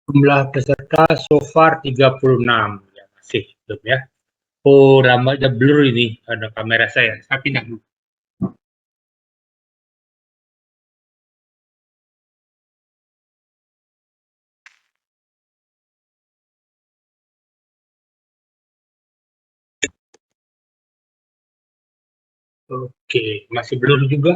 Jumlah peserta so far 36. Ya, masih belum ya. Oh, rambutnya blur ini. Ada kamera saya. Saya pindah dulu. Oke, masih blur juga.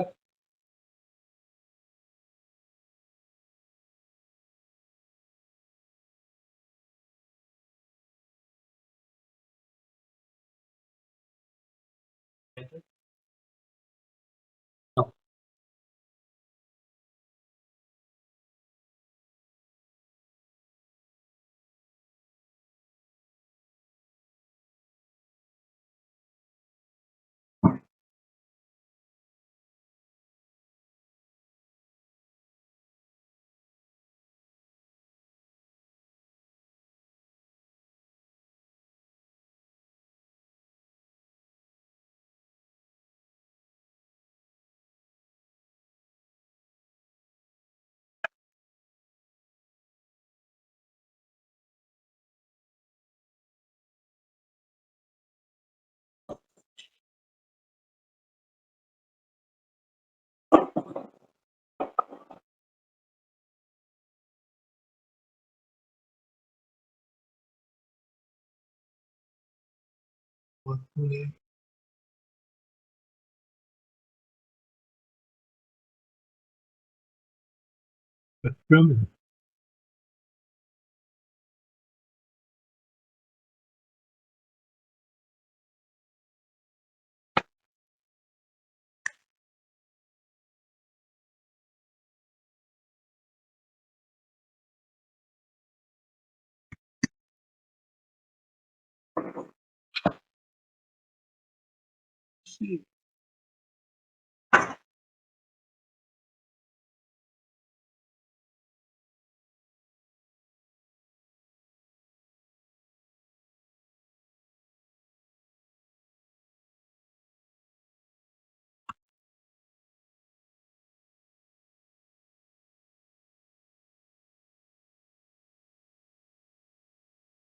Belum.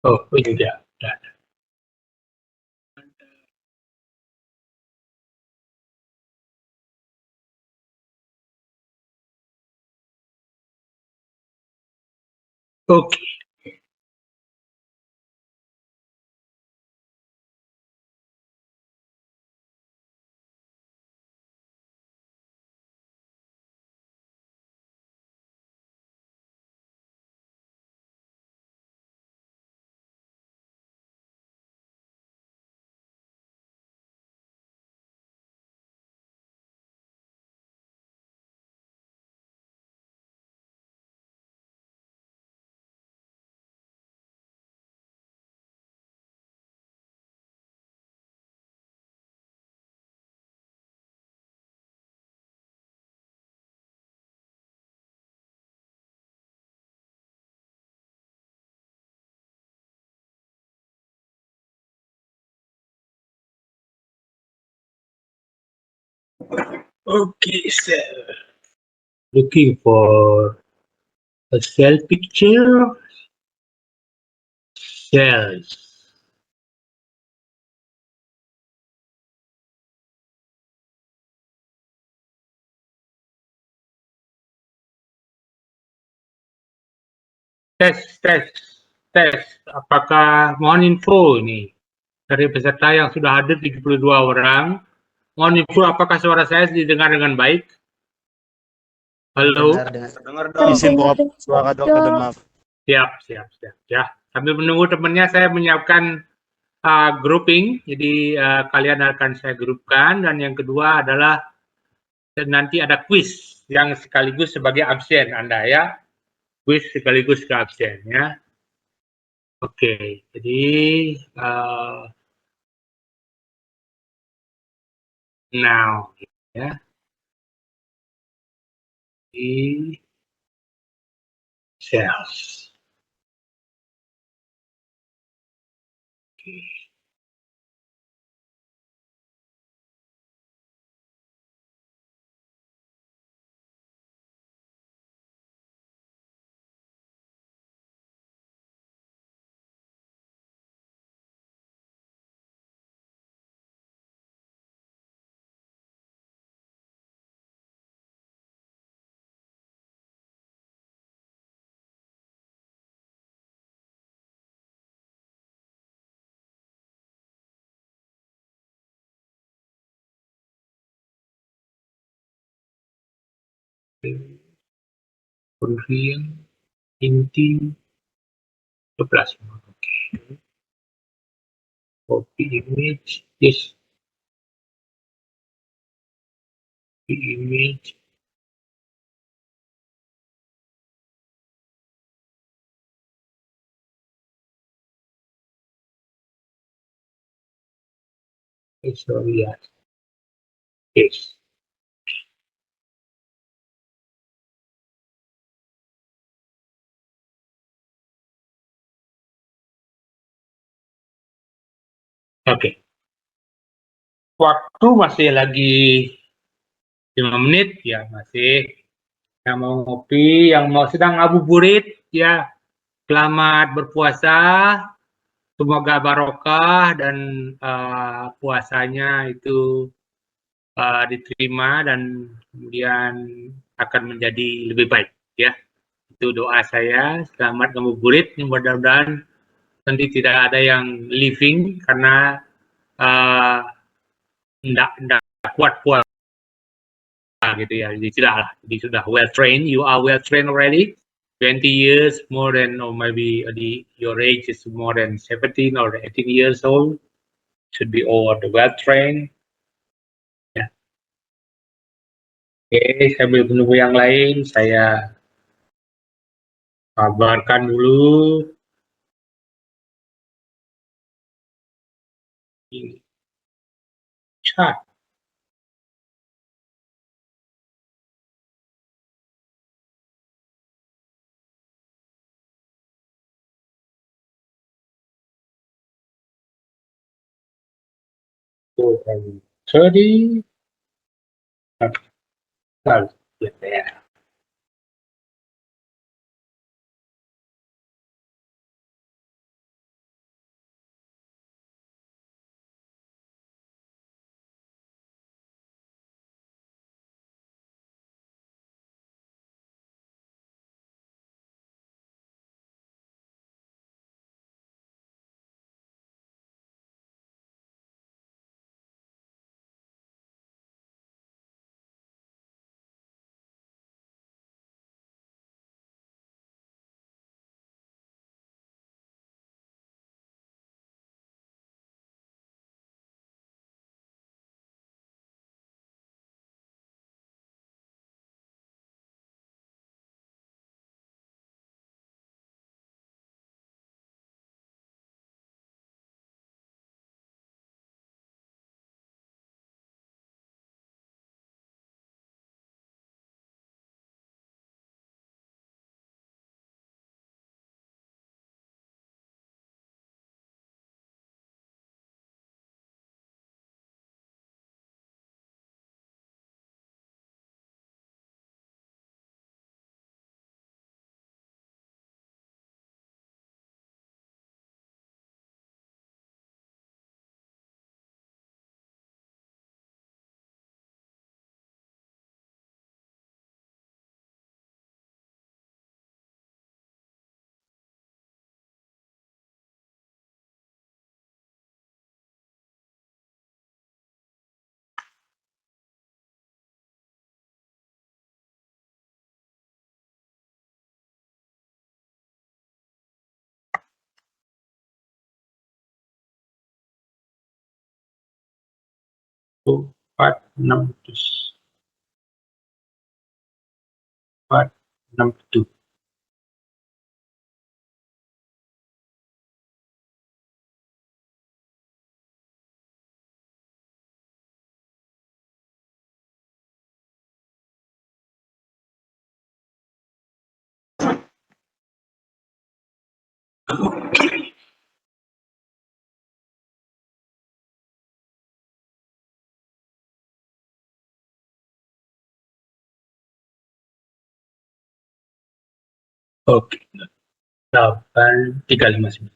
Oh, ini dia. Oke. Okay, so looking for a cell picture. Cells. Tes, tes, tes. Apakah mohon info ini dari peserta yang sudah hadir 72 orang? Mohon info apakah suara saya didengar dengan baik? Halo? Dengar dong. Izin suara dokter, maaf. Siap, siap, siap. Ya, sambil menunggu temannya saya menyiapkan grouping. Jadi kalian akan saya grupkan dan yang kedua adalah nanti ada quiz yang sekaligus sebagai absen Anda ya. Quiz sekaligus ke absen ya. Oke, jadi now ya di cells. Oke. Real, inti, plasma. Okay. Copy image, yes. Copy image. Sorry, yes. Yes. Oke. Waktu masih lagi 5 menit ya, masih. Yang mau ngopi, yang mau sedang ngabuburit ya, selamat berpuasa. Semoga barokah dan puasanya itu diterima dan kemudian akan menjadi lebih baik ya. Itu doa saya. Selamat ngabuburit. Mudah-mudahan nanti tidak ada yang living karena tidak kuat puasa gitu ya. Jadi tidak lah. Jadi sudah well trained. You are well trained already. 20 years more than, or maybe your age is more than 17 or 18 years old. Should be all well trained. Ya. Oke, sambil menunggu yang lain, saya kabarkan dulu ini chat. So, 30. Well, yeah. So, 4, 6, 4, 6, 7. Oke, 8, 359.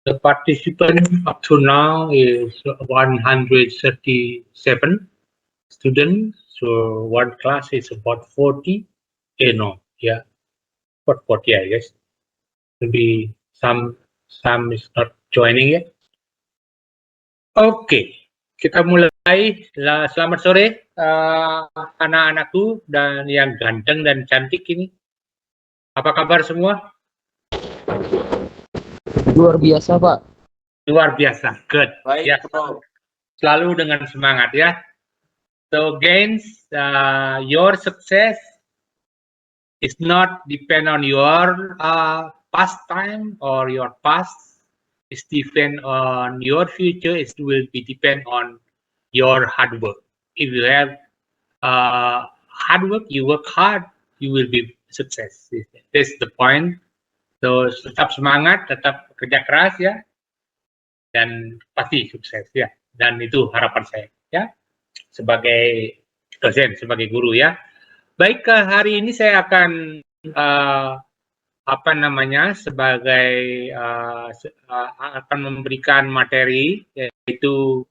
The participant up to now is 137 students. So one class is about 40. No, yeah, about 40, I guess. Maybe some is not joining yet. Oke, kita mulai. Selamat sore anak-anakku dan yang ganteng dan cantik ini. Apa kabar semua? Luar biasa, Pak. Luar biasa, good. Baik, Ya, Bro. selalu dengan semangat ya. So gains, your success is not depend on your past time or your past. It's depend on your future. It will be depend on your hard work. If you have hard work, you work hard, you will be success. That's the point. So tetap semangat, tetap kerja keras ya, dan pasti sukses ya. Dan itu harapan saya ya, sebagai dosen, sebagai guru ya. Baik, hari ini saya akan sebagai akan memberikan materi, yaitu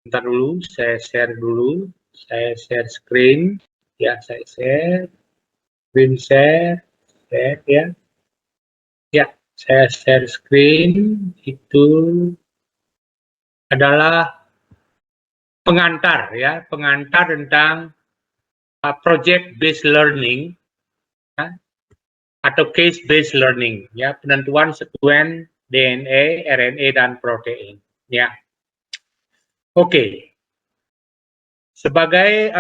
bentar dulu, saya share dulu, saya share screen ya, saya share screen share ya. Ya, saya share screen. Itu adalah pengantar ya, pengantar tentang project based learning ya, atau case based learning ya, penentuan sekuen DNA, RNA dan protein ya. Oke. Sebagai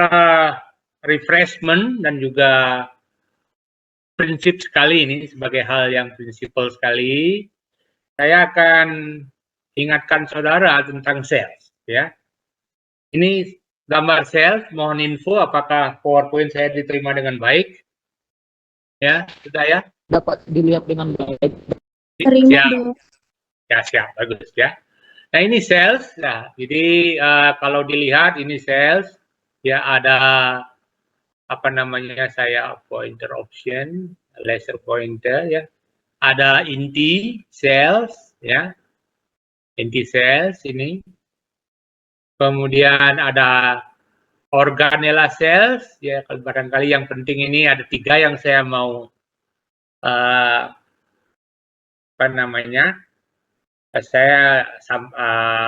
refreshment dan juga prinsip sekali ini, sebagai hal yang prinsipal sekali, saya akan ingatkan saudara tentang cells ya. Ini gambar cells, mohon info apakah PowerPoint saya diterima dengan baik. Ya, sudah ya? Dapat dilihat dengan baik. Siap. Ya, siap, bagus ya. Nah, ini cells. Nah, jadi kalau dilihat ini cells ya, ada apa namanya, saya pointer option, laser pointer ya. Ada inti cells ya. Inti cells ini. Kemudian ada organella cells ya, barangkali yang penting ini ada 3 yang saya mau saya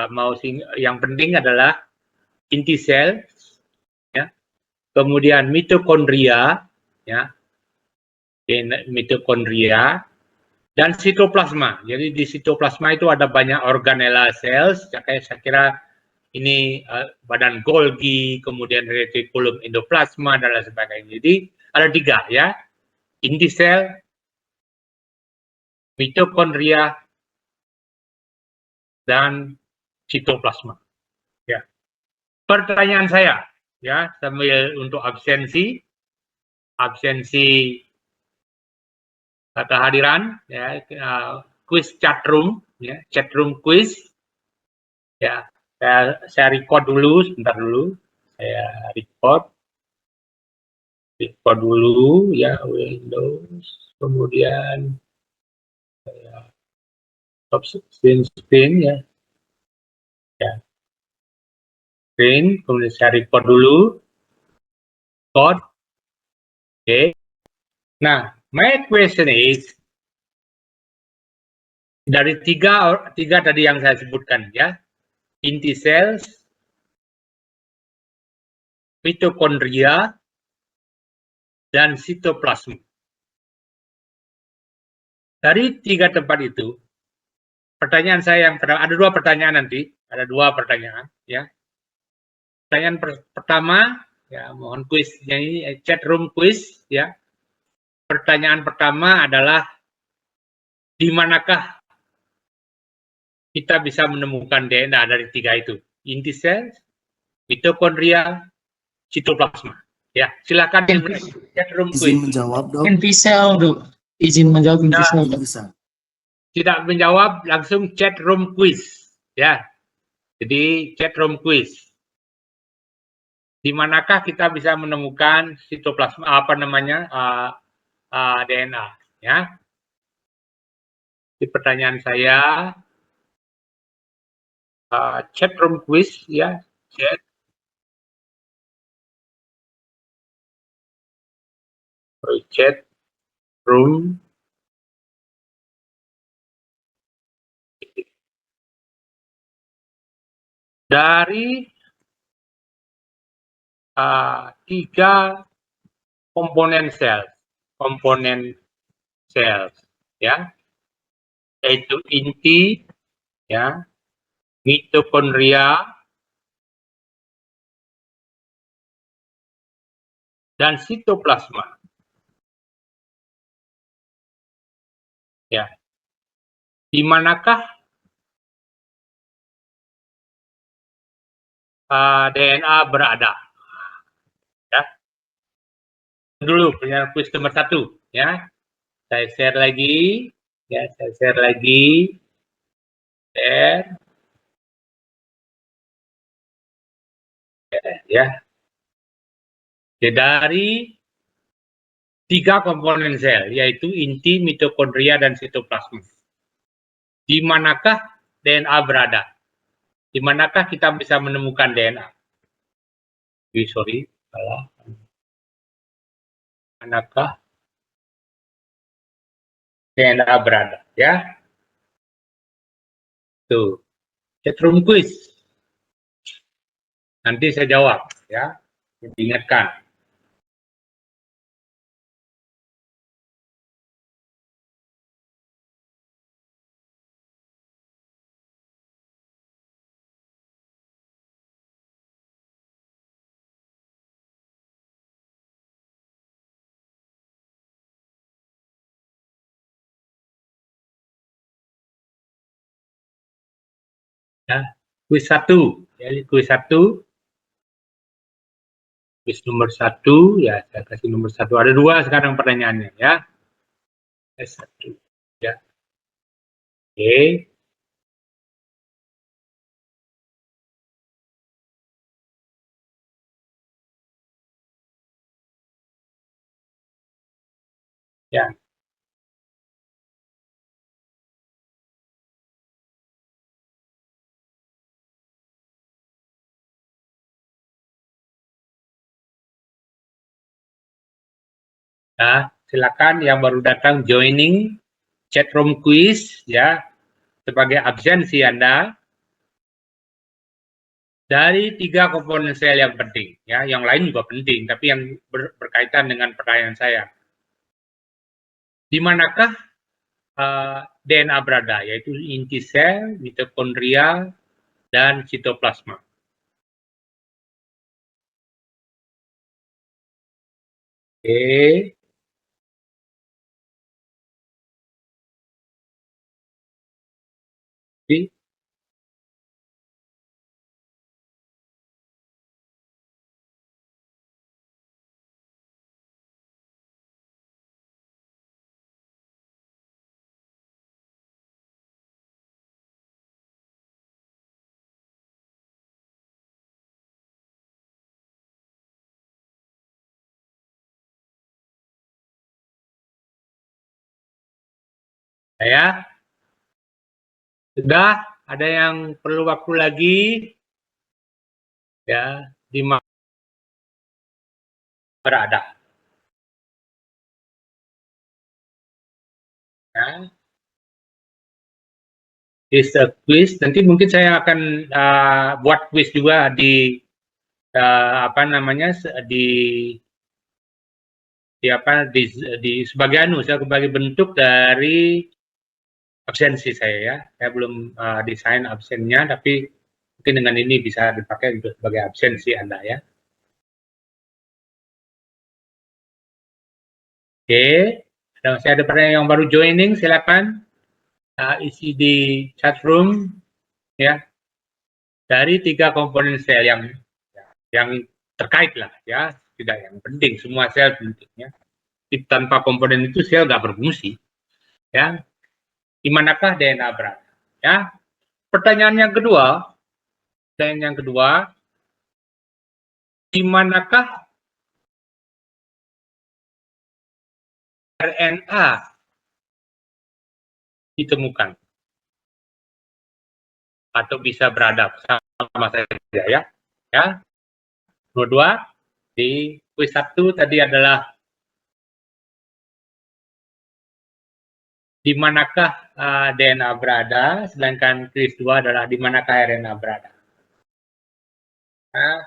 mau yang penting adalah inti sel ya. Kemudian mitokondria ya. Mitokondria dan sitoplasma. Jadi di sitoplasma itu ada banyak organella cells, saya kira ini badan Golgi, kemudian retikulum endoplasma dan lain sebagainya. Jadi ada 3 ya, inti sel, mitokondria, dan sitoplasma. Ya. Pertanyaan saya ya, sambil untuk absensi kehadiran ya, quiz chatroom ya, chatroom quiz ya. Saya record dulu, sebentar dulu. Saya record dulu ya, Windows, kemudian saya stop screen ya. Ya. Screen, kemudian saya record dulu. Record. Oke. Nah, my question is, dari tiga tadi yang saya sebutkan ya, inti cells, mitokondria, dan sitoplasma. Dari 3 tempat itu, pertanyaan saya yang pertama, ada 2 pertanyaan nanti, ada 2 pertanyaan ya. Pertanyaan pertama ya, mohon kuisnya ini chat room quiz ya. Pertanyaan pertama adalah, di manakah kita bisa menemukan DNA dari 3 itu? Inti sel, mitokondria, sitoplasma. Ya, silakan chat room quiz. Izin menjawab, Dok. Inti sel, Dok. Izin menjawab inti sel. Bisa. Tidak menjawab, langsung chat room quiz ya. Jadi chat room quiz. Di manakah kita bisa menemukan sitoplasma, DNA ya? Di pertanyaan saya, chat room quiz ya, chat room dari 3 komponen sel, ya, yaitu inti, ya, mitokondria, dan sitoplasma. Ya, di manakah DNA berada? Ya, dulu punya quiz nomor 1, ya. Saya share lagi, ya, share. Ya. Dari 3 komponen sel, yaitu inti, mitokondria, dan sitoplasma. Di manakah DNA berada? Di manakah kita bisa menemukan DNA? Sorry, salah. Manakah DNA berada? Ya, tuh, chatroom quiz. Nanti saya jawab, ya. Diingatkan. Ya, quiz 1, jadi quiz 1, quiz nomor 1, ya, saya kasih nomor 1. Ada 2 sekarang pertanyaannya, ya. S1, ya. Oke. Ya. Nah, silakan yang baru datang joining chatroom quiz, ya, sebagai absensi Anda dari 3 komponen sel yang penting, ya. Yang lain juga penting, tapi yang berkaitan dengan pertanyaan saya. Di manakah DNA berada, yaitu inti sel, mitokondria, dan sitoplasma. Oke. Jadi, ya, sudah ada yang perlu waktu lagi, ya, di mana berada. Ya. Is a quiz. Nanti mungkin saya akan buat quiz juga di apa namanya di sebagai bentuk dari absensi saya, ya. Saya belum desain absennya, tapi mungkin dengan ini bisa dipakai untuk sebagai absensi Anda, ya. Oke, saya ada pertanyaan yang baru joining, silakan isi di chat room, ya, dari 3 komponen sel yang terkait lah, ya, tidak yang penting, semua sel pentingnya. Tanpa komponen itu sel nggak berfungsi, ya. Di manakah DNA berada? Ya. Pertanyaan yang kedua, di manakah RNA ditemukan atau bisa beradab sama saja ya. Ya. Nomor 2 di kuis 1 tadi adalah di manakah DNA berada, sedangkan kuis 2 adalah di manakah RNA berada. Nah,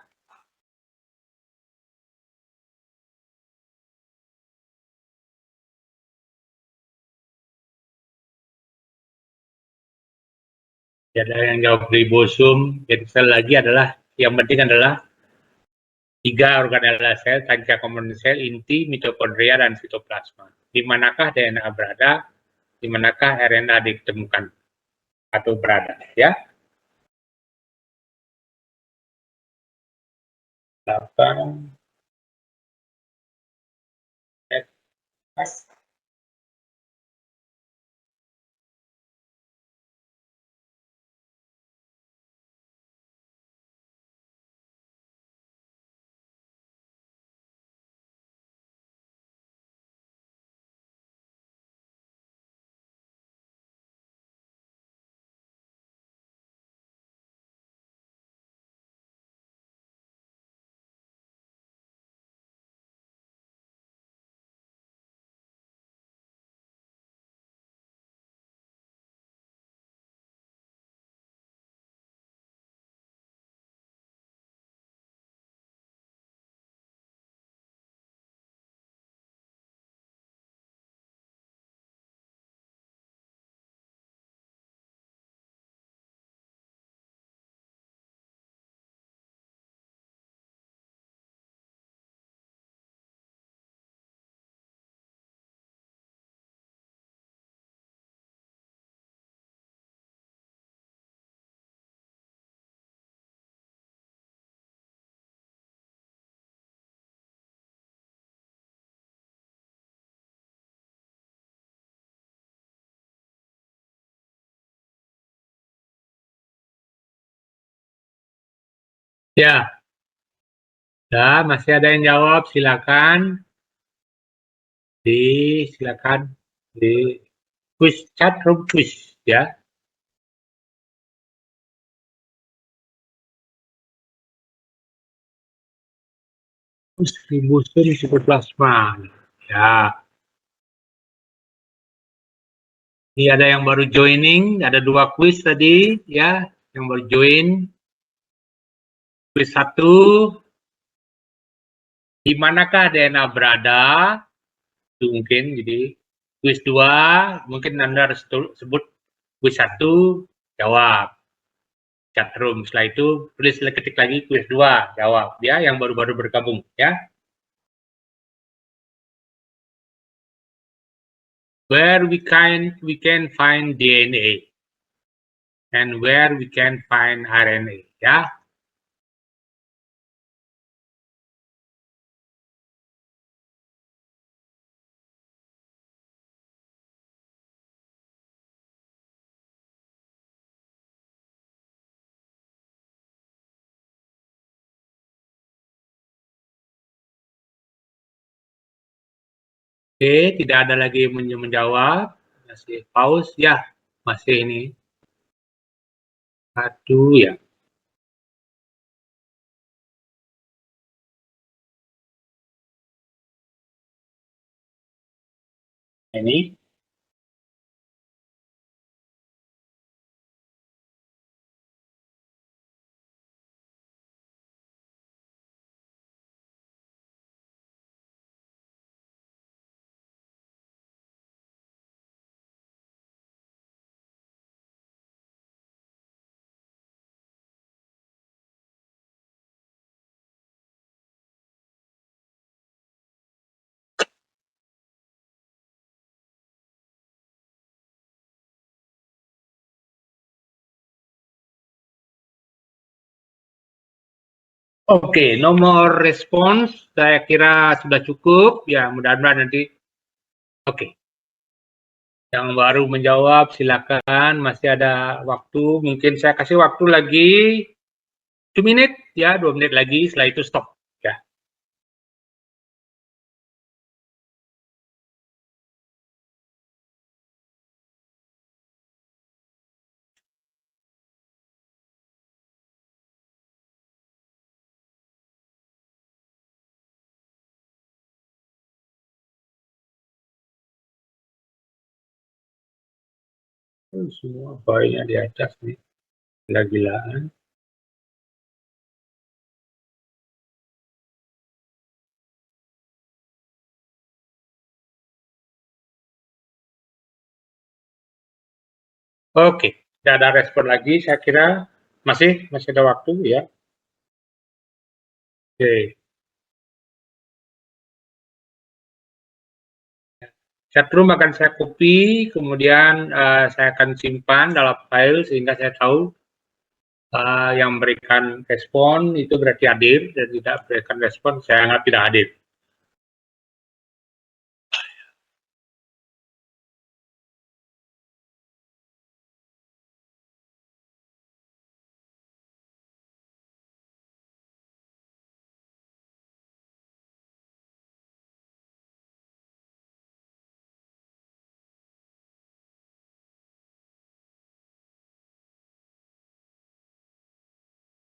ada yang jawab ribosom. Jadi sekali lagi adalah yang penting adalah 3 organel sel, rangka komponen sel, inti, mitokondria, dan sitoplasma. Di manakah DNA berada, di manakah RNA ditemukan atau berada, ya. 8. Ya, ya, masih ada yang jawab, silakan di quiz chat room quiz, ya. Ribosom sitoplasma, ya. Ini ada yang baru joining, ada 2 quiz tadi, ya, yang baru join. Quiz 1, di manakah DNA berada? Itu mungkin, jadi quiz 2, mungkin Anda harus sebut quiz 1, jawab. Chat room, setelah itu tulis ketik lagi quiz 2, jawab, ya, yang baru-baru bergabung, ya. Where we can find DNA and where we can find RNA, ya. Oke, tidak ada lagi yang menjawab. Masih pause, ya, masih ini. 1, ya. Ini. Oke, nomor respons saya kira sudah cukup, ya, mudah-mudahan nanti. Oke. Yang baru menjawab silakan, masih ada waktu, mungkin saya kasih waktu lagi 2 menit, ya, 2 menit lagi, setelah itu stop, ya. Semua poinnya di atas nih. Gila-gilaan. Oke, tidak ada respon lagi. Saya kira masih ada waktu ya. Oke. Chatroom akan saya copy, kemudian saya akan simpan dalam file sehingga saya tahu yang memberikan respon itu berarti hadir dan tidak memberikan respon saya anggap tidak hadir.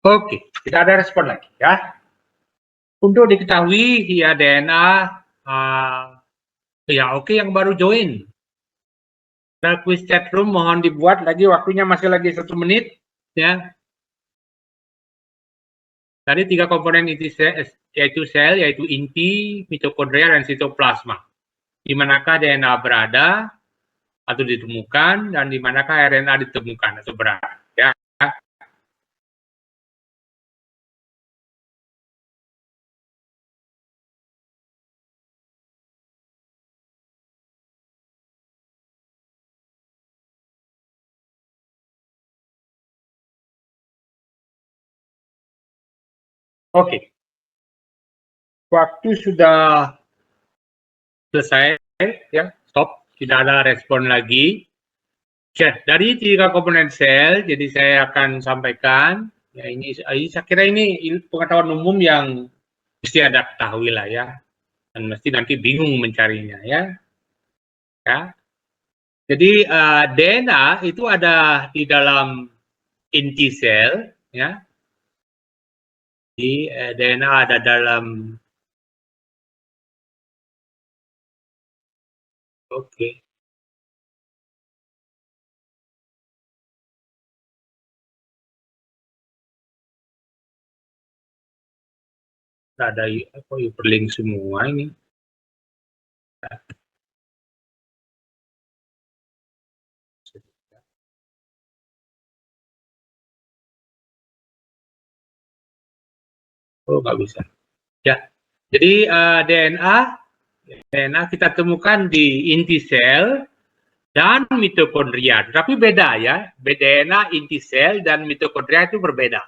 Oke, tidak ada respon lagi ya. Untuk diketahui ya DNA, ya oke yang baru join. Nah, quiz chatroom mohon dibuat lagi, waktunya masih lagi 1 menit ya. Tadi 3 komponen inti sel, yaitu inti, mitokondria, dan sitoplasma. Di manakah DNA berada atau ditemukan, dan di manakah RNA ditemukan atau berada ya. Oke. Waktu sudah selesai ya, stop, tidak ada respon lagi. Dari 3 komponen sel, jadi saya akan sampaikan ya, ini saya kira ini pengetahuan umum yang mesti Anda ketahui lah ya, dan mesti nanti bingung mencarinya ya. Jadi DNA itu ada di dalam inti sel ya. Di DNA ada dalam ada apa hyperlink semua ini. Oh, nggak bisa. Ya, jadi DNA kita temukan di inti sel dan mitokondria. Tapi beda ya, DNA inti sel dan mitokondria itu berbeda.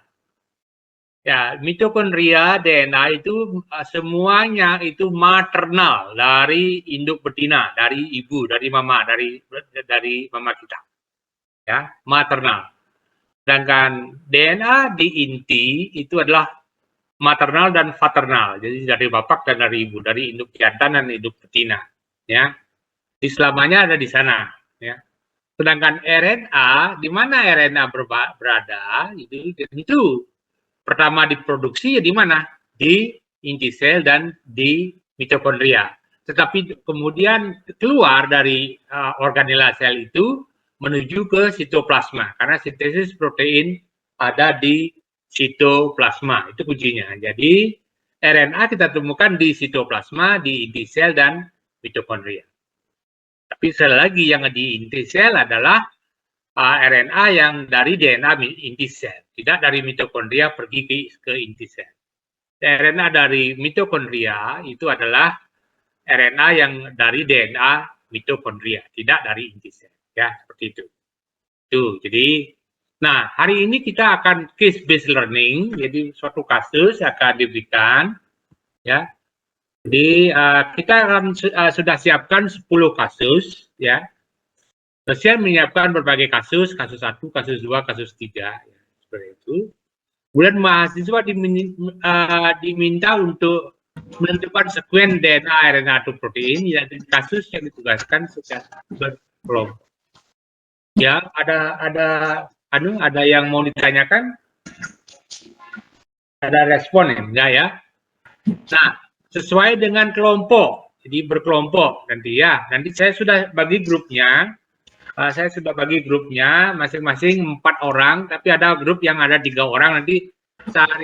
Ya, mitokondria DNA itu semuanya itu maternal dari induk betina, dari ibu, dari mama kita. Ya, maternal. Sedangkan DNA di inti itu adalah maternal dan paternal. Jadi dari bapak dan dari ibu, dari induk jantan dan induk betina. Ya, selamanya ada di sana. Ya. Sedangkan RNA, di mana RNA berada, itu pertama diproduksi ya di mana? Di inti sel dan di mitokondria. Tetapi kemudian keluar dari organela sel itu menuju ke sitoplasma karena sintesis protein ada di sitoplasma, itu kuncinya. Jadi RNA kita temukan di sitoplasma, di inti sel dan mitokondria. Tapi sekali lagi yang di inti sel adalah RNA yang dari DNA inti sel, tidak dari mitokondria pergi ke inti sel. RNA dari mitokondria itu adalah RNA yang dari DNA mitokondria, tidak dari inti sel. Ya, seperti itu. Jadi, nah hari ini kita akan case based learning, jadi suatu kasus akan diberikan, ya. Jadi kita akan sudah siapkan 10 kasus, ya. Saya menyiapkan berbagai kasus 1, kasus 2, kasus 3, ya, seperti itu. Kemudian mahasiswa diminta untuk menentukan sekuen DNA, RNA atau protein, ya, kasus yang ditugaskan secara berkelompok. Ya, ada yang mau ditanyakan? Ada respon ya? Enggak ya? Nah, sesuai dengan kelompok, jadi berkelompok nanti ya. Nanti saya sudah bagi grupnya. saya sudah bagi grupnya masing-masing 4 orang, tapi ada grup yang ada 3 orang. Nanti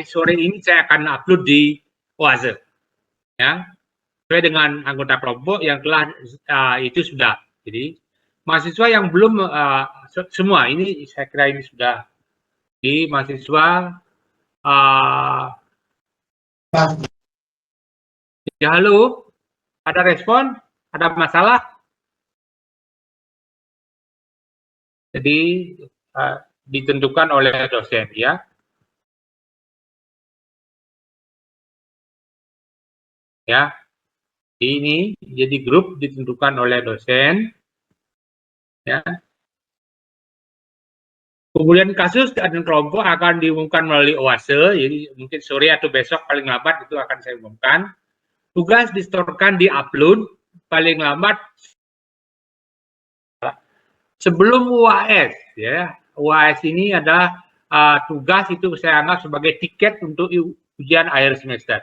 sore ini saya akan upload di Oase, ya, sesuai dengan anggota kelompok yang telah itu sudah. Jadi mahasiswa yang belum semua ini saya kira ini sudah. Di mahasiswa ya, halo, ada respon, ada masalah? Jadi ditentukan oleh dosen, ya. Ya, ini jadi grup ditentukan oleh dosen, ya. Kemudian kasus dan kelompok akan diumumkan melalui Oase, jadi mungkin sore atau besok paling lambat itu akan saya umumkan. Tugas distorkan di upload paling lambat sebelum UAS, ya. UAS ini adalah tugas itu saya anggap sebagai tiket untuk ujian akhir semester.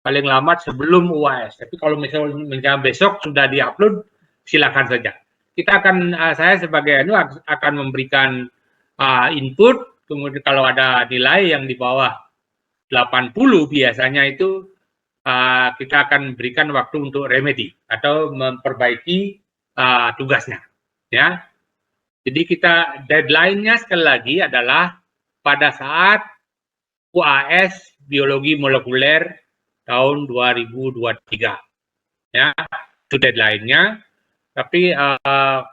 Paling lambat sebelum UAS. Tapi kalau misalnya besok sudah diupload, silakan saja. Kita akan, saya sebagai akan memberikan input, kemudian kalau ada nilai yang di bawah 80 biasanya itu kita akan berikan waktu untuk remedi atau memperbaiki tugasnya. Ya, jadi kita deadline-nya sekali lagi adalah pada saat UAS Biologi Molekuler tahun 2023. Ya, itu deadline-nya. Tapi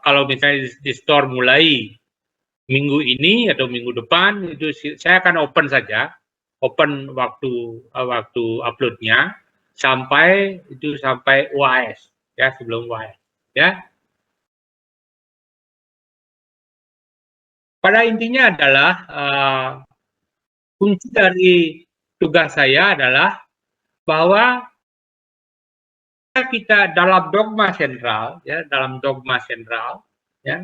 kalau misalnya di store mulai minggu ini atau minggu depan, itu saya akan open saja, open waktu uploadnya sampai UAS, ya, sebelum UAS, ya. Pada intinya adalah kunci dari tugas saya adalah bahwa kita dalam dogma sentral, ya,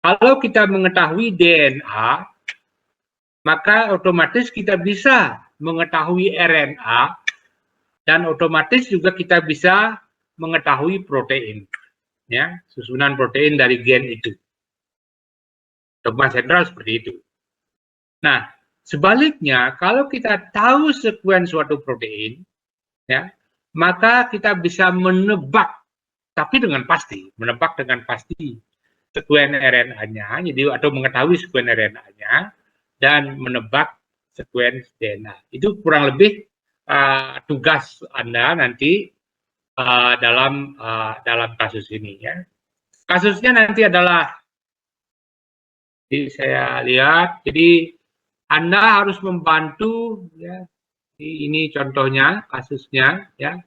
kalau kita mengetahui DNA, maka otomatis kita bisa mengetahui RNA dan otomatis juga kita bisa mengetahui protein, ya, susunan protein dari gen itu. Dogma sentral seperti itu. Nah, sebaliknya, kalau kita tahu sekuen suatu protein, ya, maka kita bisa menebak, tapi dengan pasti, sekuen RNA-nya, jadi atau mengetahui sekuen RNA-nya dan menebak sekuen DNA. Itu kurang lebih tugas Anda nanti dalam kasus ini, ya. Kasusnya nanti adalah, jadi saya lihat, jadi Anda harus membantu, ya. Ini contohnya kasusnya, ya.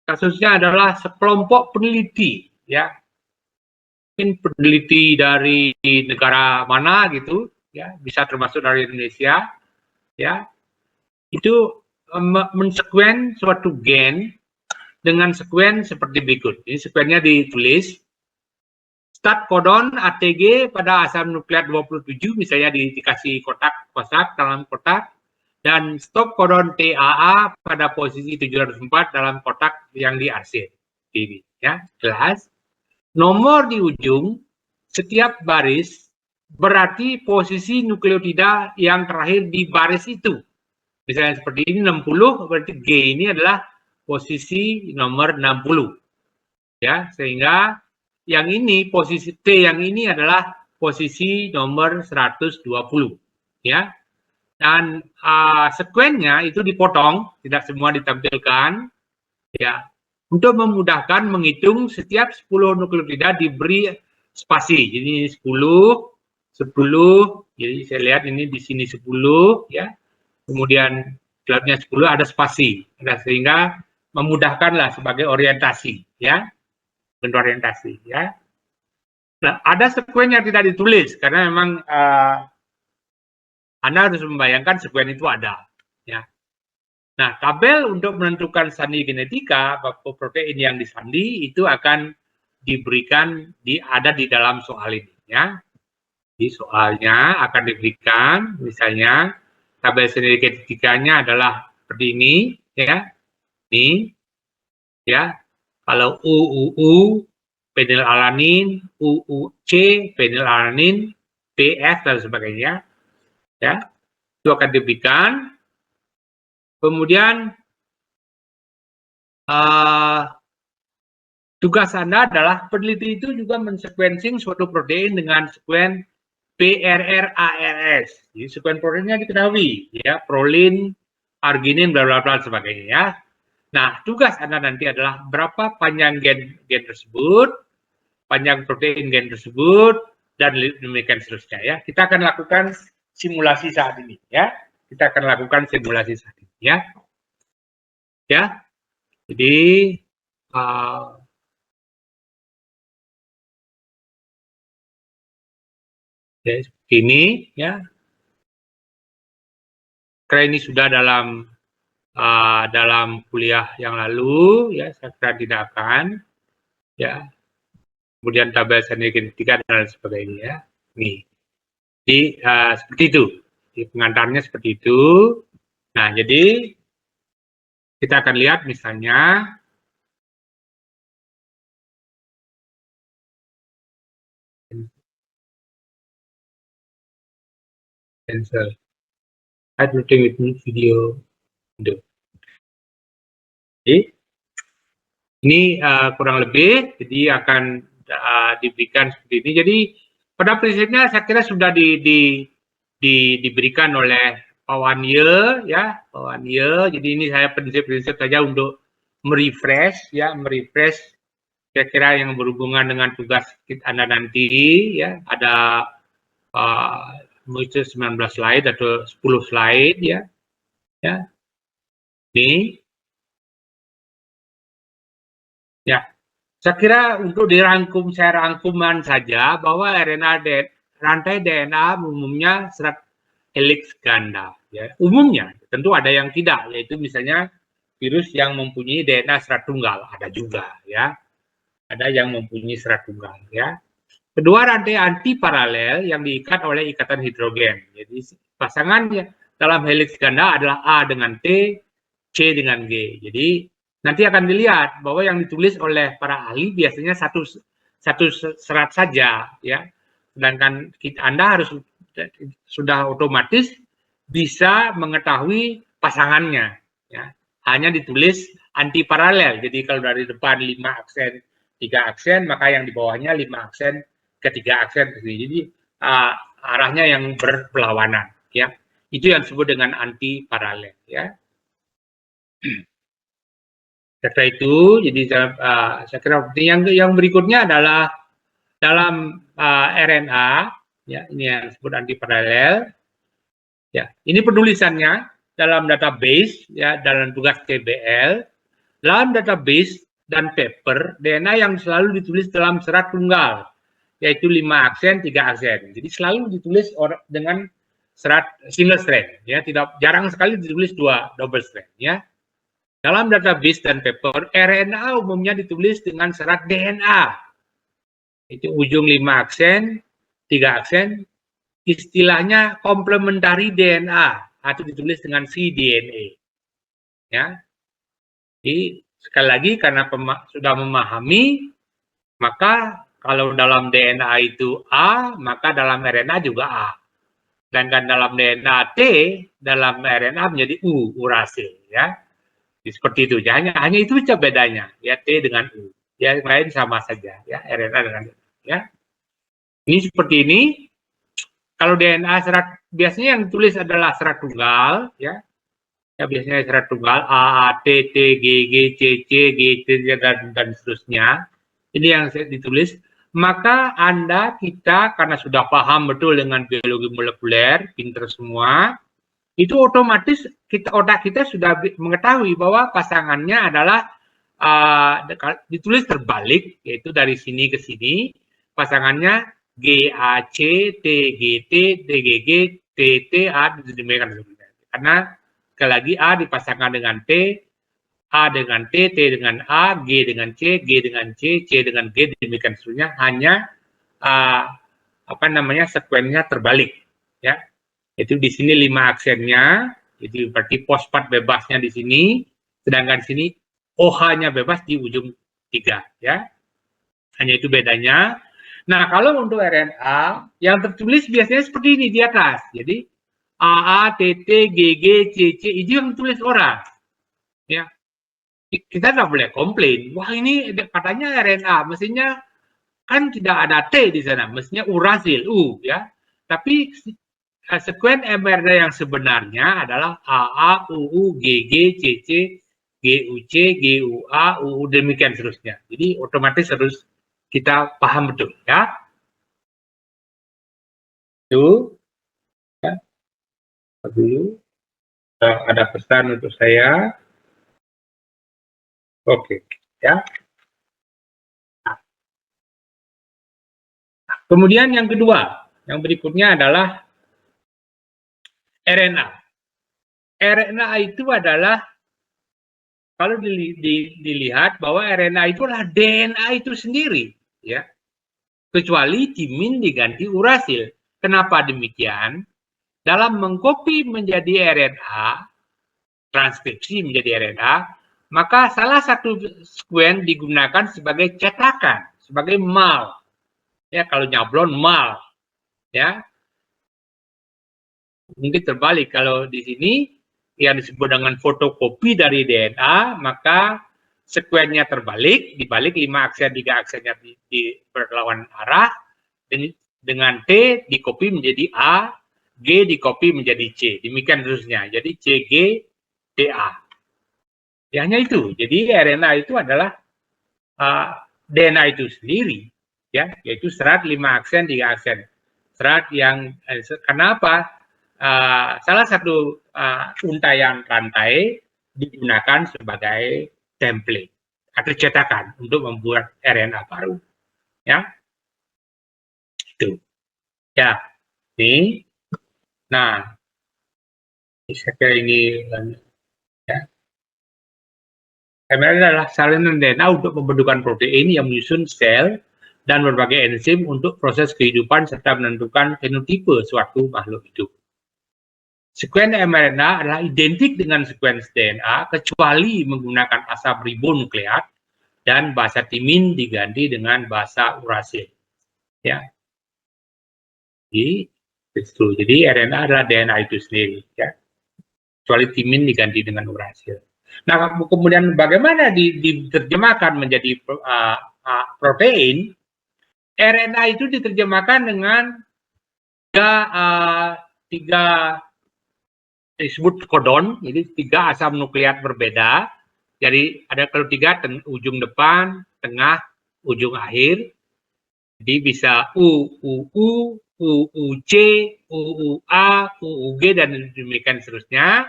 Kasusnya adalah sekelompok peneliti, ya. Mungkin peneliti dari negara mana gitu, ya, bisa termasuk dari Indonesia, ya. Itu mensekuen suatu gen dengan sekuen seperti berikut. Ini sekuennya ditulis. Start codon ATG pada asam nukleat 27, misalnya dikasih kotak dalam kotak, dan stop codon TAA pada posisi 704 dalam kotak yang diarsir. Ini, ya, jelas. Nomor di ujung setiap baris berarti posisi nukleotida yang terakhir di baris itu. Misalnya seperti ini 60, berarti G ini adalah posisi nomor 60. Ya, sehingga yang ini posisi T yang ini adalah posisi nomor 120, ya. Dan sekuennya itu dipotong, tidak semua ditampilkan, ya. Untuk memudahkan menghitung setiap 10 nukleotida diberi spasi. Jadi 10, jadi saya lihat ini di sini 10, ya. Kemudian gelapnya 10 ada spasi, sehingga memudahkanlah sebagai orientasi, ya. Bentuk orientasi, ya. Nah, ada sekuen yang tidak ditulis karena memang Anda harus membayangkan sekuen itu ada, ya. Nah, tabel untuk menentukan sandi genetika protein yang disandi itu akan diberikan ada di dalam soal ini, ya. Di soalnya akan diberikan, misalnya tabel sandi genetikanya adalah seperti ini, ya. Ini, ya. Kalau UUU penilalanin, UUC, penilalanin, PF dan sebagainya. Ya, itu akan diberikan. Kemudian tugas Anda adalah peneliti itu juga mensequencing suatu protein dengan sekuen PRRARS. Jadi sekuen proteinnya diketahui, ya, prolin, arginin, bla bla bla sebagainya. Ya. Nah, tugas Anda nanti adalah berapa panjang gen tersebut, panjang protein gen tersebut, dan demikian seterusnya. Ya, kita akan lakukan simulasi saat ini. Ya, kita akan lakukan simulasi saat ini. Ya, ya. Jadi ya, ini ya. Karena ini sudah dalam kuliah yang lalu, ya, saya kira tidak akan, ya. Kemudian tabel sandi genetika dan lain sebagainya. Ya. Nih, jadi seperti itu. Di pengantarnya seperti itu. Nah, jadi kita akan lihat misalnya cancel. Add meeting with new video. Jadi, ini kurang lebih, jadi akan diberikan seperti ini. Jadi pada prinsipnya saya kira sudah diberikan oleh Pak Wanye, ya, Pak Wanye. Jadi ini saya prinsip-prinsip saja untuk merefresh, ya, merefresh kira-kira yang berhubungan dengan tugas Anda nanti, ya, ada mungkin 19 slide atau 10 slide, ya, ya, ini, ya. Saya kira untuk dirangkum, saya rangkuman saja bahwa rantai DNA umumnya serat helix ganda. Ya. Umumnya, tentu ada yang tidak, yaitu misalnya virus yang mempunyai DNA serat tunggal, ada juga, ya. Ada yang mempunyai serat tunggal, ya. Kedua, rantai antiparalel yang diikat oleh ikatan hidrogen. Jadi pasangannya dalam helix ganda adalah A dengan T, C dengan G. Jadi nanti akan dilihat bahwa yang ditulis oleh para ahli biasanya satu serat saja, ya. Sedangkan Anda harus sudah otomatis bisa mengetahui pasangannya, ya. Hanya ditulis antiparalel. Jadi kalau dari depan 5 aksen, 3 aksen, maka yang di bawahnya 5 aksen ke 3 aksen. Jadi arahnya yang berlawanan, ya. Itu yang disebut dengan antiparalel, ya. Setelah itu, jadi saya kira yang berikutnya adalah dalam RNA, ya, ini yang disebut antiparalel. Ya, ini penulisannya dalam database, ya, dalam tugas TBL. Dalam database dan paper, DNA yang selalu ditulis dalam serat tunggal, yaitu 5 aksen, 3 aksen. Jadi selalu ditulis dengan serat single strand, ya, jarang sekali ditulis double strand, ya. Dalam database dan paper, RNA umumnya ditulis dengan serat DNA. Itu ujung 5 aksen, 3 aksen, istilahnya komplementari DNA, atau ditulis dengan cDNA. Ya. Jadi, sekali lagi, karena sudah memahami, maka kalau dalam DNA itu A, maka dalam RNA juga A. Sedangkan dalam DNA T, dalam RNA menjadi U, uracil, ya. Seperti itu, hanya itu saja bedanya, ya, T dengan U, ya, yang lain sama saja, ya, RNA dengan U, ya. Ini seperti ini. Kalau DNA serat biasanya yang ditulis adalah serat tunggal, ya, biasanya serat tunggal A, T, T, G, G, C, C, G, T, dan seterusnya. Ini yang ditulis. Maka kita karena sudah paham betul dengan biologi molekuler, pinter semua, itu otomatis otak kita sudah mengetahui bahwa pasangannya adalah ditulis terbalik, yaitu dari sini ke sini, pasangannya GAC, TGT, TGG, TTA, demikian. Karena sekali lagi A dipasangkan dengan T, A dengan T, T dengan A, G dengan C, G dengan C, C dengan G, demikian seterusnya, hanya sekuennya terbalik, ya. Itu di sini 5 aksennya, jadi berarti fosfat bebasnya di sini, sedangkan di sini OH-nya bebas di ujung 3, ya. Hanya itu bedanya. Nah, kalau untuk RNA yang tertulis biasanya seperti ini di atas. Jadi AA, TT, GG, CC itu yang tulis orang. Ya, kita nggak boleh komplain. Wah, ini katanya RNA, mestinya kan tidak ada T di sana, mestinya urasil U, ya. Tapi sekuen mRNA yang sebenarnya adalah AA, UU, GG, CC, GUC, GUA, UU, demikian seterusnya. Jadi otomatis harus kita paham betul, ya. Itu, ya. Dulu ada pesan untuk saya. Oke, ya. Kemudian yang kedua, yang berikutnya adalah RNA. RNA itu adalah, kalau dilihat bahwa RNA itu adalah DNA itu sendiri, ya. Kecuali timin diganti urasil. Kenapa demikian? Dalam mengcopy menjadi RNA, transkripsi menjadi RNA, maka salah satu sekuen digunakan sebagai cetakan, sebagai mal. Ya, kalau nyablon mal, ya. Mungkin terbalik kalau di sini yang disebut dengan fotokopi dari DNA, maka sekuennya terbalik, dibalik 5 aksen 3 aksennya di berlawan arah, dengan T dikopi menjadi A, G dikopi menjadi C, demikian terusnya. Jadi CG DA. Ya, hanya itu. Jadi RNA itu adalah DNA itu sendiri, ya, yaitu serat 5 aksen 3 aksen. Serat yang kenapa? Salah satu untaian rantai digunakan sebagai template atau cetakan untuk membuat RNA baru, ya. Itu, ya. Ini, nah, saya kira ini, ya. mRNA adalah salinan DNA untuk pembentukan protein yang menyusun sel dan berbagai enzim untuk proses kehidupan serta menentukan fenotipe suatu makhluk hidup. Sekuen mRNA adalah identik dengan sekuen DNA kecuali menggunakan asam ribonukleat dan basa timin diganti dengan basa urasil. Ya. Jadi RNA adalah DNA itu sendiri, ya. Kecuali timin diganti dengan urasil. Nah, kemudian bagaimana diterjemahkan menjadi protein? RNA itu diterjemahkan dengan tiga disebut codon, jadi 3 asam nukleat berbeda. Jadi ada kalau 3 ujung depan, tengah, ujung akhir. Jadi bisa UUU, UUC, UUA, UUG dan demikian seterusnya.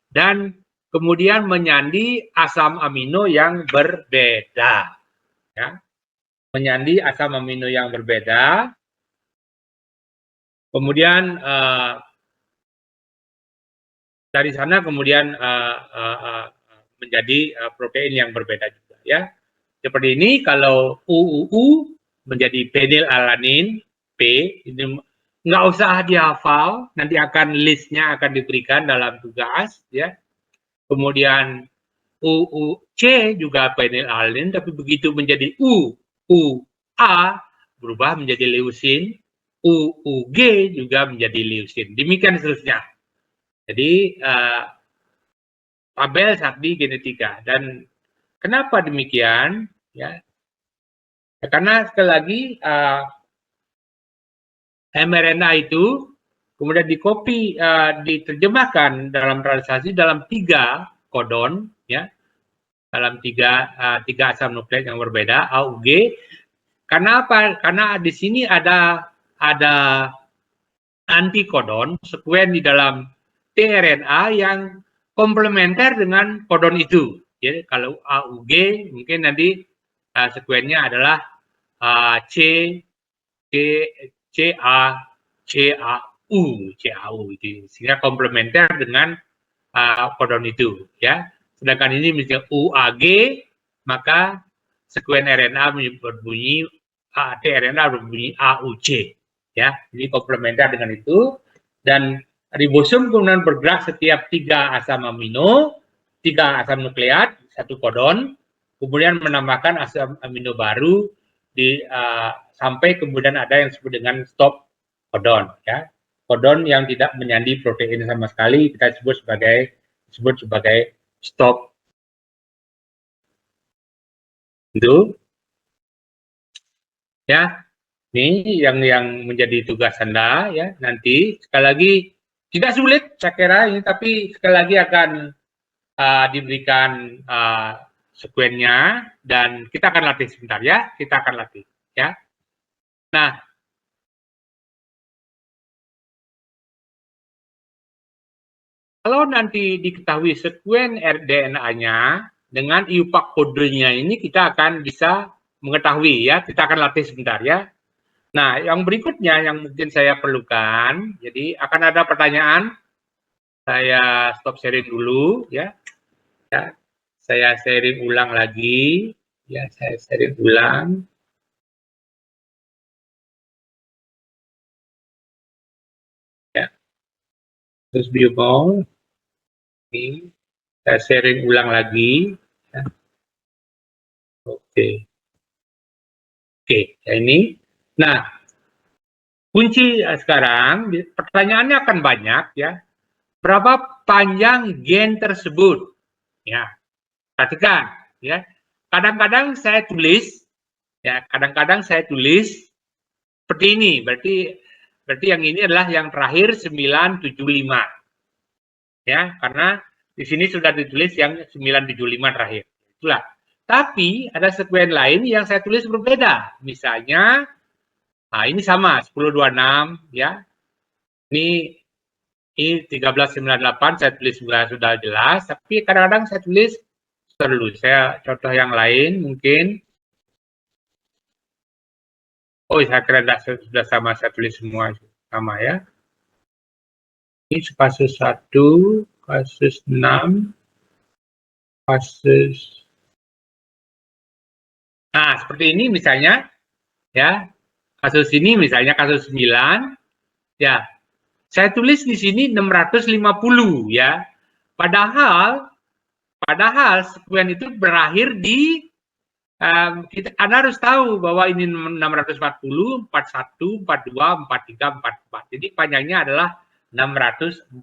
Dan kemudian menyandi asam amino yang berbeda, ya. Menyandi asam amino yang berbeda. Kemudian dari sana kemudian menjadi protein yang berbeda juga, ya. Seperti ini, kalau UUU menjadi penilalanin P, ini nggak usah dihafal, nanti akan listnya akan diberikan dalam tugas, ya. Kemudian UUC juga penilalanin, tapi begitu menjadi UUA berubah menjadi leusin, UUG juga menjadi leusin, demikian seterusnya. Jadi tabel sakti genetika. Dan kenapa demikian? Ya, karena sekali lagi mRNA itu kemudian dikopi, diterjemahkan dalam translasi dalam 3 kodon, ya, dalam 3 asam nukleat yang berbeda, A, U, G. Karena apa? Karena di sini ada antikodon, sekuen di dalam tRNA yang komplementer dengan kodon itu. Jadi kalau AUG mungkin nanti sekuennya adalah CAU itu, sehingga komplementer dengan kodon itu, ya. Sedangkan ini misalnya UAG, maka sekuen RNA berbunyi tRNA berbunyi AUC, ya. Jadi komplementer dengan itu. Dan ribosom kemudian bergerak setiap 3 asam amino, 3 asam nukleat, 1 kodon, kemudian menambahkan asam amino baru sampai kemudian ada yang disebut dengan stop codon, ya. Codon yang tidak menyandi protein sama sekali kita sebut sebagai stop. Itu ya, ini yang menjadi tugas Anda ya. Nanti sekali lagi tidak sulit saya kira ini, tapi sekali lagi akan diberikan sekuennya dan kita akan latih sebentar ya. Kita akan latih ya. Nah, kalau nanti diketahui sekuen DNA-nya dengan IUPAC kodenya ini kita akan bisa mengetahui ya. Kita akan latih sebentar ya. Nah, yang berikutnya yang mungkin saya perlukan, jadi akan ada pertanyaan. Saya stop sharing dulu ya. Ya, saya sharing ulang lagi. Ya, saya sharing ulang. Ya. Terus biomol. Ini saya sharing ulang lagi. Ya. Oke. Oke, ya ini. Nah, kunci sekarang pertanyaannya akan banyak ya. Berapa panjang gen tersebut? Ya. Perhatikan ya. Kadang-kadang saya tulis ya, kadang-kadang saya tulis seperti ini. Berarti yang ini adalah yang terakhir 975. Ya, karena di sini sudah ditulis yang 975 terakhir. Itulah. Tapi ada sekuen lain yang saya tulis berbeda. Misalnya nah ini sama 1026 ya. Ini 1398 saya tulis sudah jelas, tapi kadang-kadang saya tulis dulu. Saya contoh yang lain mungkin. Oh, saya kira sudah sama, saya tulis semua sama ya. Ini kasus 1, kasus 6, kasus. Nah, seperti ini misalnya ya. Kasus ini misalnya kasus 9 ya. Saya tulis di sini 650 ya. Padahal sekuen itu berakhir di Anda harus tahu bahwa ini 640, 41, 42, 43, 44. Jadi panjangnya adalah 644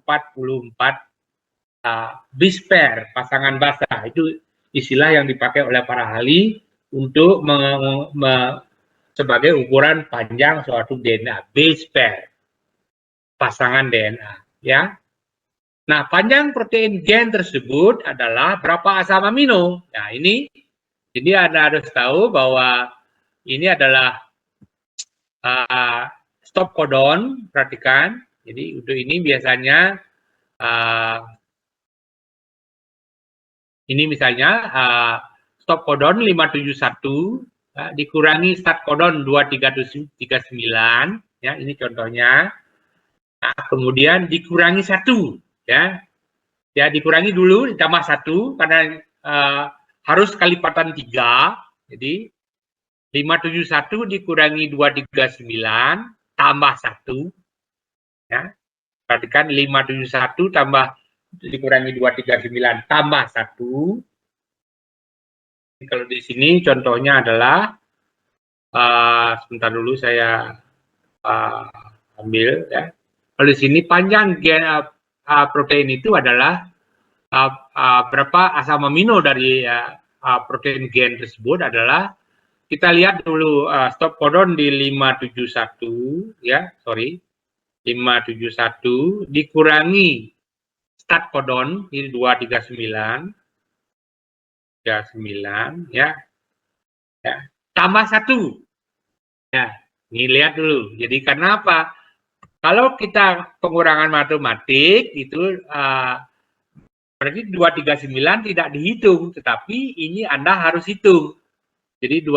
base pair, pasangan basah. Itu istilah yang dipakai oleh para ahli untuk sebagai ukuran panjang suatu DNA, base pair, pasangan DNA. Ya. Nah, panjang protein gen tersebut adalah berapa asam amino. Nah, ini jadi Anda harus tahu bahwa ini adalah stop codon, perhatikan. Jadi untuk ini biasanya ini misalnya stop codon 571 dikurangi start codon 2339 ya, ini contohnya. Nah, kemudian dikurangi 1 ya. Ya, dikurangi dulu ditambah 1 karena harus kalipatan 3. Jadi 571 dikurangi 239 tambah 1 ya. Perhatikan 571 tambah dikurangi 239 tambah 1. Kalau di sini contohnya adalah sebentar dulu saya ambil ya. Kalau di sini panjang gen protein itu adalah berapa asam amino dari protein gen tersebut adalah, kita lihat dulu stop codon di 571 ya, 571 dikurangi start codon ini 239 ya. Ya, tambah 1 ya. Ini lihat dulu. Jadi karena apa? Kalau kita pengurangan matematik itu berarti 239 tidak dihitung, tetapi ini Anda harus hitung. Jadi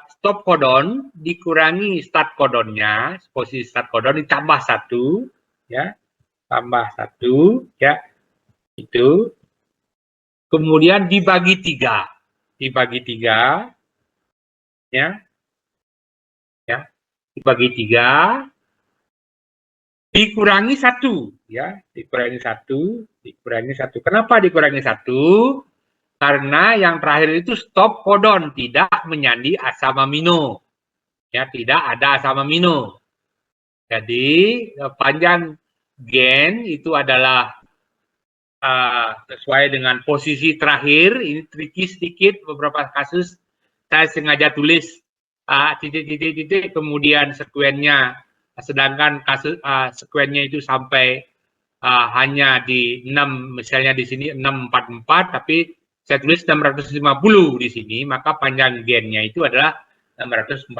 stop codon dikurangi start codonnya, posisi start codon ditambah 1 ya. Tambah 1 ya. Itu. Kemudian dibagi 3. Dibagi 3 ya. Ya. Dibagi 3 dikurangi 1 ya, dikurangi 1. Kenapa dikurangi 1? Karena yang terakhir itu stop codon, tidak menyandi asam amino. Ya, tidak ada asam amino. Jadi panjang gen itu adalah sesuai dengan posisi terakhir. Ini tricky sedikit, beberapa kasus saya sengaja tulis titik-titik kemudian sekuennya, sedangkan kasus sekuennya itu sampai hanya di 6, misalnya di sini 644, tapi saya tulis 650 di sini, maka panjang gennya itu adalah 644.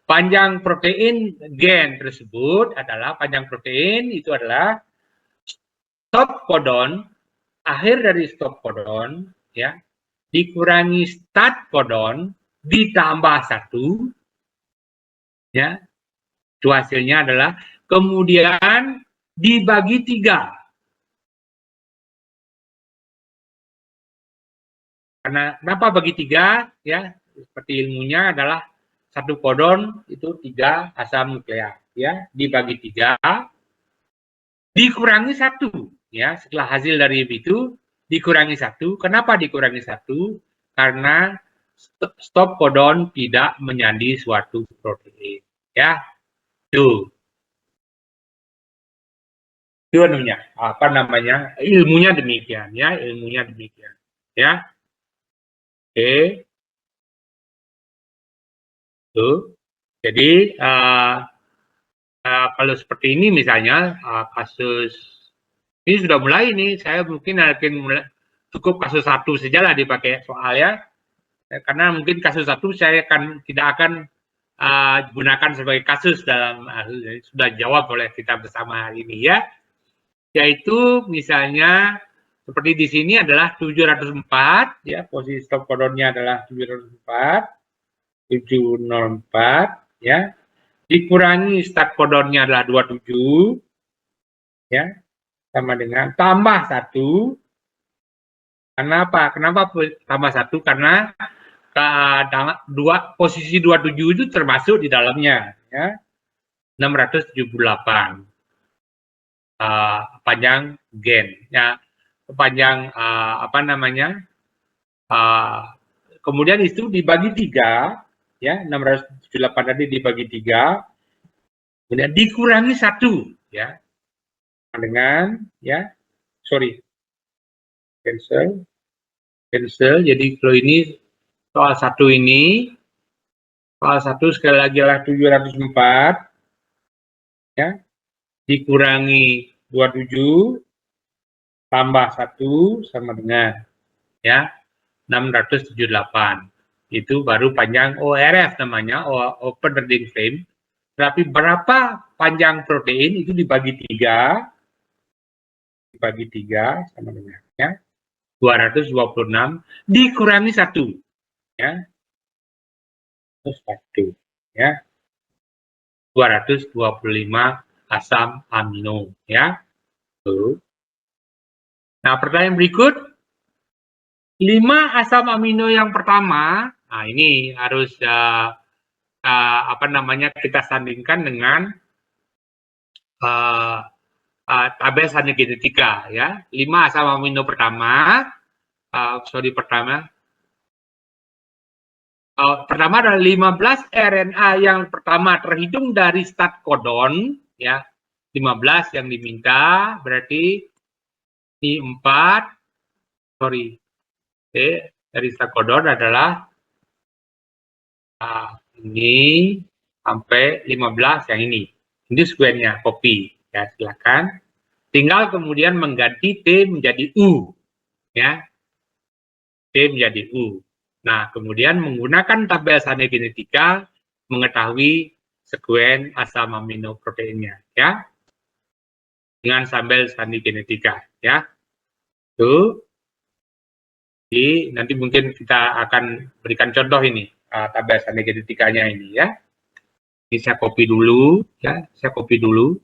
Panjang protein gen tersebut adalah panjang protein itu adalah stop codon, akhir dari stop codon, ya, dikurangi start codon ditambah 1, ya, itu hasilnya adalah kemudian dibagi 3. Karena kenapa bagi 3? Ya, seperti ilmunya adalah 1 codon itu 3 asam nukleat, ya, dibagi 3 dikurangi 1, ya, setelah hasil dari itu dikurangi 1. Kenapa dikurangi 1? Karena stop codon tidak menyandi suatu protein, ya. Itu anunya, apa namanya, ilmunya demikian, ya, ilmunya demikian, ya. Oke. Tuh. Jadi kalau seperti ini misalnya kasus ini sudah mulai nih, saya mungkin akan mulai cukup kasus 1 saja lah dipakai soal, ya. Karena mungkin kasus 1 saya tidak akan gunakan sebagai kasus dalam sudah jawab oleh kita bersama hari ini, ya. Yaitu misalnya seperti di sini adalah 704, ya, posisi stop codonnya adalah 704, ya, dikurangi start codonnya adalah 27, ya, sama dengan tambah 1. Kenapa tambah 1? Karena posisi 27 itu termasuk di dalamnya, ya, 678 panjang gen, ya, panjang apa namanya, kemudian itu dibagi 3, ya, 678 tadi dibagi 3, kemudian dikurangi 1, ya, dengan, ya, sorry, cancel, jadi kalau ini soal 1 ini, soal 1 sekali lagi adalah 704, ya, dikurangi 27 tambah 1 sama dengan, ya, 678. Itu baru panjang ORF namanya, open reading frame. Tapi berapa panjang protein itu dibagi 3 sama dengan, ya, 226 dikurangi 1, ya, terus 1, ya, 225 asam amino, ya. Tuh. Nah, pertanyaan berikut, 5 asam amino yang pertama, nah ini harus apa namanya, kita sandingkan dengan tabel sandi genetika, ya. 5 asam amino pertama, pertama adalah 15 RNA yang pertama terhitung dari start codon, ya. 15 yang diminta, berarti ini 4, dari start codon adalah ini sampai 15 yang ini. Ini square-nya, copy, ya, silakan. Tinggal kemudian mengganti T menjadi U, ya. T menjadi U. Nah, kemudian menggunakan tabel sandi genetika mengetahui sekuen asam amino proteinnya, ya. Dengan tabel sandi genetika, ya. Tuh. Jadi nanti mungkin kita akan berikan contoh ini, tabel sandi genetikanya ini, ya. Ini saya copy dulu, ya. Saya copy dulu.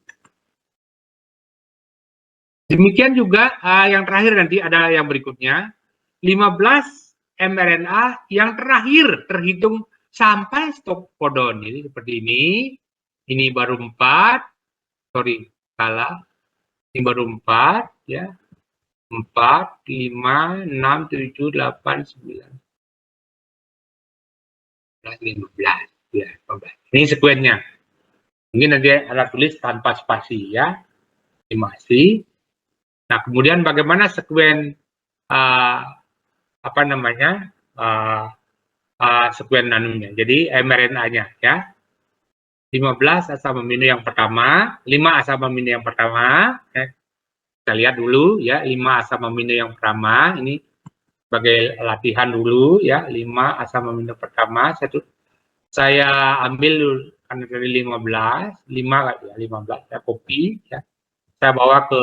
Demikian juga yang terakhir nanti ada yang berikutnya, 15 mRNA yang terakhir terhitung sampai stop codon. Jadi seperti ini baru 4, salah, ini baru 4, ya, 4, 5, 6, 7, 8, 9, 15. Ya, 15. Ini sekuennya. Mungkin nanti ada tulis tanpa spasi ya. Masih. Nah, kemudian bagaimana sekuen apa namanya? Sekuen anunya. Jadi mRNA-nya ya. 15 asam amino yang pertama, 5 asam amino yang pertama. Kita lihat dulu ya, 5 asam amino yang pertama ini sebagai latihan dulu ya, 5 asam amino pertama saya ambil karena dari 15 ya 15 saya copy ya. Saya bawa ke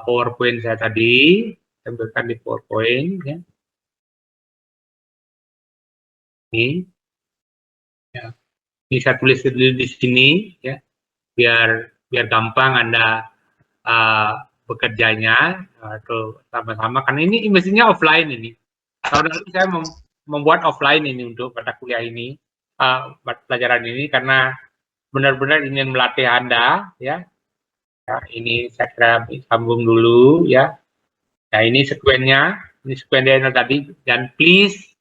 PowerPoint saya tadi, tampilkan di PowerPoint ya. Ini ya. Ini saya tulis dulu di sini ya. Biar gampang Anda bekerjanya atau sama-sama, karena ini mestinya offline ini. Tahun lalu saya membuat offline ini untuk pada kuliah ini, pelajaran ini, karena benar-benar ingin melatih Anda ya. Ya, ini saya kira sambung dulu ya. Nah, ini sekuennya, ini sekuen DNA tadi, dan please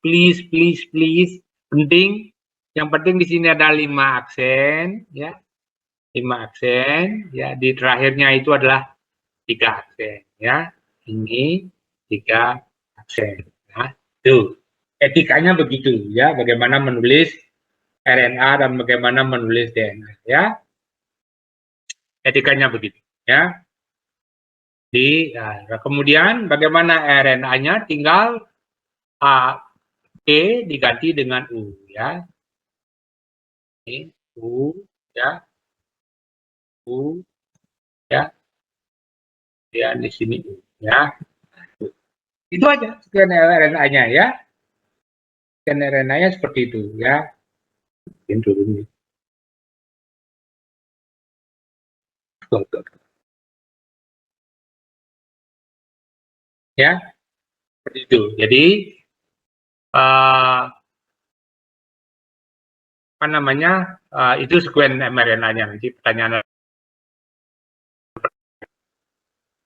penting, yang penting di sini ada 5 aksen ya. 5 aksen ya, di terakhirnya itu adalah 3 aksen ya. Ini 3 aksen. Nah, itu etikanya begitu ya, bagaimana menulis RNA dan bagaimana menulis DNA ya. Etikanya begitu ya. Kemudian bagaimana RNA-nya, tinggal E diganti dengan U ya. Ini U ya. U ya. Ya, di sini U ya. Itu aja sekian RNA-nya ya. Sekian RNA-nya seperti itu ya. Turun. Ya, seperti itu. Jadi apa namanya, itu sekuen mRNA-nya. Nanti pertanyaan.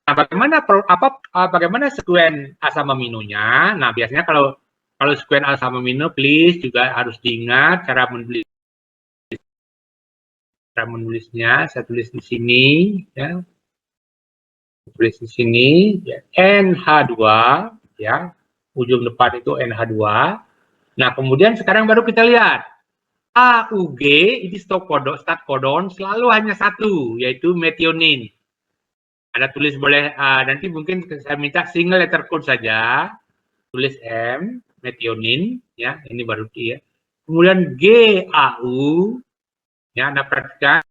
Nah, bagaimana sekuen asam aminonya? Nah, biasanya kalau sekuen asam amino, please juga harus diingat cara menulisnya. Saya tulis di sini ya. Tulis di sini ya, NH2 ya. Ujung depan itu NH2. Nah, kemudian sekarang baru kita lihat AUG ini start codon selalu hanya satu, yaitu methionine. Anda tulis boleh, nanti mungkin saya minta single letter code saja, tulis M, methionine, ya, ini baru ya. Kemudian GAU, ya, Anda perhatikan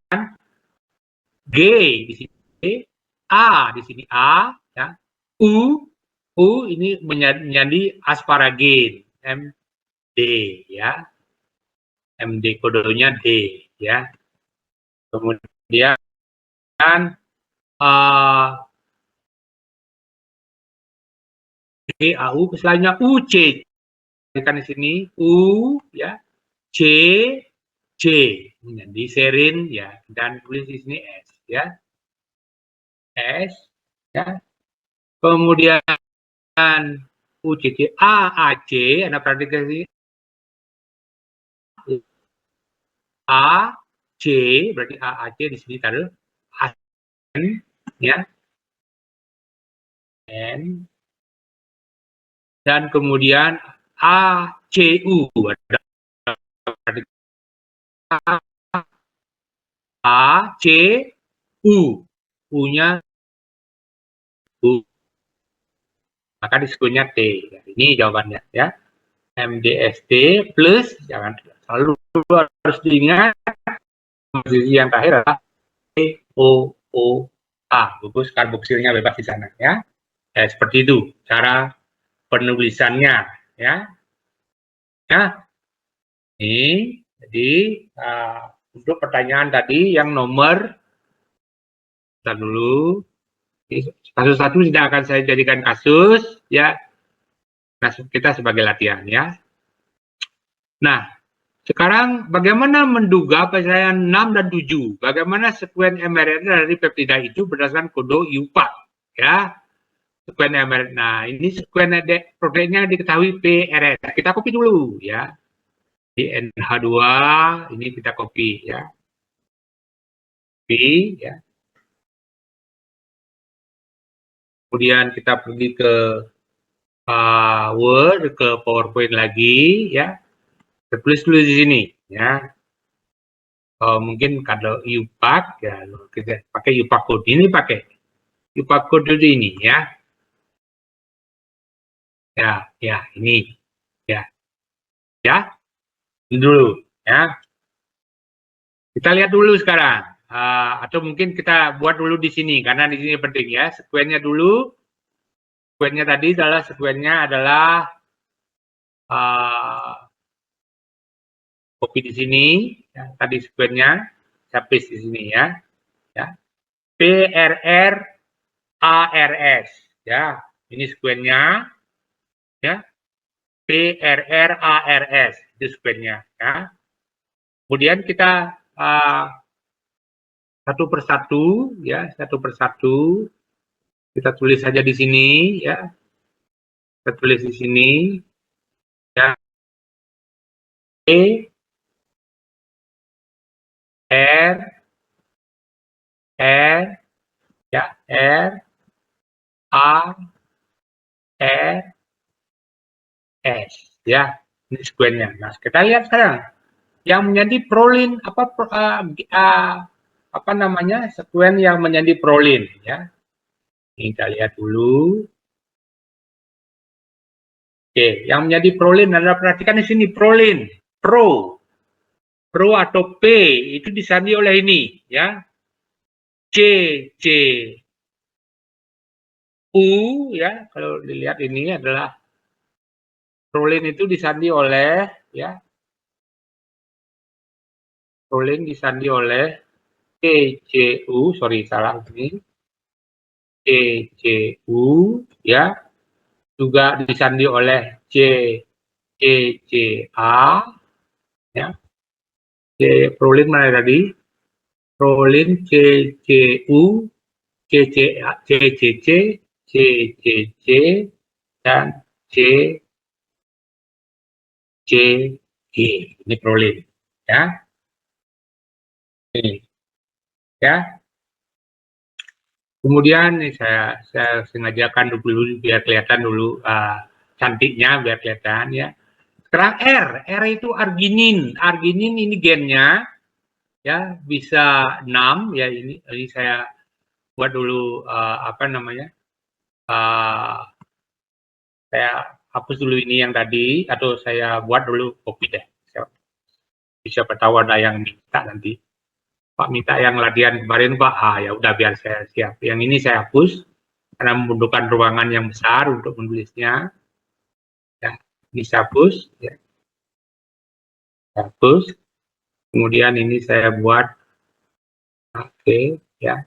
G di sini, A di sini A, ya, U ini menjadi asparagen, MD, ya, MD kodenya D, ya. Kemudian GAU, selanjutnya UC, kan di sini U ya, C menjadi serin ya, dan tulis di sini S ya, S ya. Kemudian UCC AAC, Anda perhatikan di sini AC, berarti AAC di sini taruh N ya, N, dan kemudian ACU, ACU, U-nya U, maka disebutnya T. Ini jawabannya ya. MDST plus, jangan selalu harus diingat, posisi yang terakhir adalah TOOA, gugus karboksilnya bebas di sana ya. Seperti itu cara penulisannya ya. Nah, ini jadi untuk pertanyaan tadi yang nomor, kita dulu, kasus satu tidak akan saya jadikan kasus ya, kita sebagai latihan ya. Nah, sekarang bagaimana menduga penyelesaian 6 dan 7? Bagaimana sekuen mRNA dari peptida itu berdasarkan kode U4 ya. sekuen mRNA. Nah, ini sekuen proteinnya diketahui PRS. Kita copy dulu ya. Di NH2 ini kita copy ya. Copy ya. Kemudian kita pergi ke Word, ke PowerPoint lagi ya. Kita tulis dulu di sini ya. Mungkin kalau UPAC ya kita pakai UPAC code ini, pakai UPAC code ini ya. Ya, ini ya. Ini dulu ya. Kita lihat dulu sekarang. Atau mungkin kita buat dulu di sini karena di sini penting ya. Sekuennya dulu. Sekuennya tadi adalah copy di sini ya, tadi sekuennya saya paste di sini ya. PRR ARS ya. Ini sekuennya ya. PRR ARS itu sekuennya ya. Kemudian kita satu persatu ya, satu persatu kita tulis saja di sini ya. Kita tulis di sini ya. R ya, R A R S ya, ini sekuennya. Nah, kita lihat sekarang yang menjadi prolin apa namanya, sekuen yang menjadi prolin ya. Ini kita lihat dulu. Oke, yang menjadi prolin adalah, perhatikan di sini, prolin, pro atau P itu disandi oleh ini ya. C U ya, kalau dilihat ini adalah prolin itu disandi oleh ya. Prolin disandi oleh CCU, sorry salah ini. CCU ya. Juga disandi oleh CCA ya. Prolin mana tadi? Prolin CCU, CCC, CCC, dan CCG. Ini prolin ya. Ini ya. Kemudian saya sengajakan dulu biar kelihatan dulu cantiknya, biar kelihatan ya. Sekarang R itu arginin. Arginin ini gennya ya, bisa 6 ya. Ini saya buat dulu apa namanya? Saya hapus dulu ini yang tadi, atau saya buat dulu copy deh. Siapa tahu ada yang minta nanti. Pak minta yang latihan kemarin Pak, ya udah biar saya siap. Yang ini saya hapus karena membutuhkan ruangan yang besar untuk menulisnya. Ya, ini saya hapus. Ya. Saya hapus. Kemudian ini saya buat, oke, ya,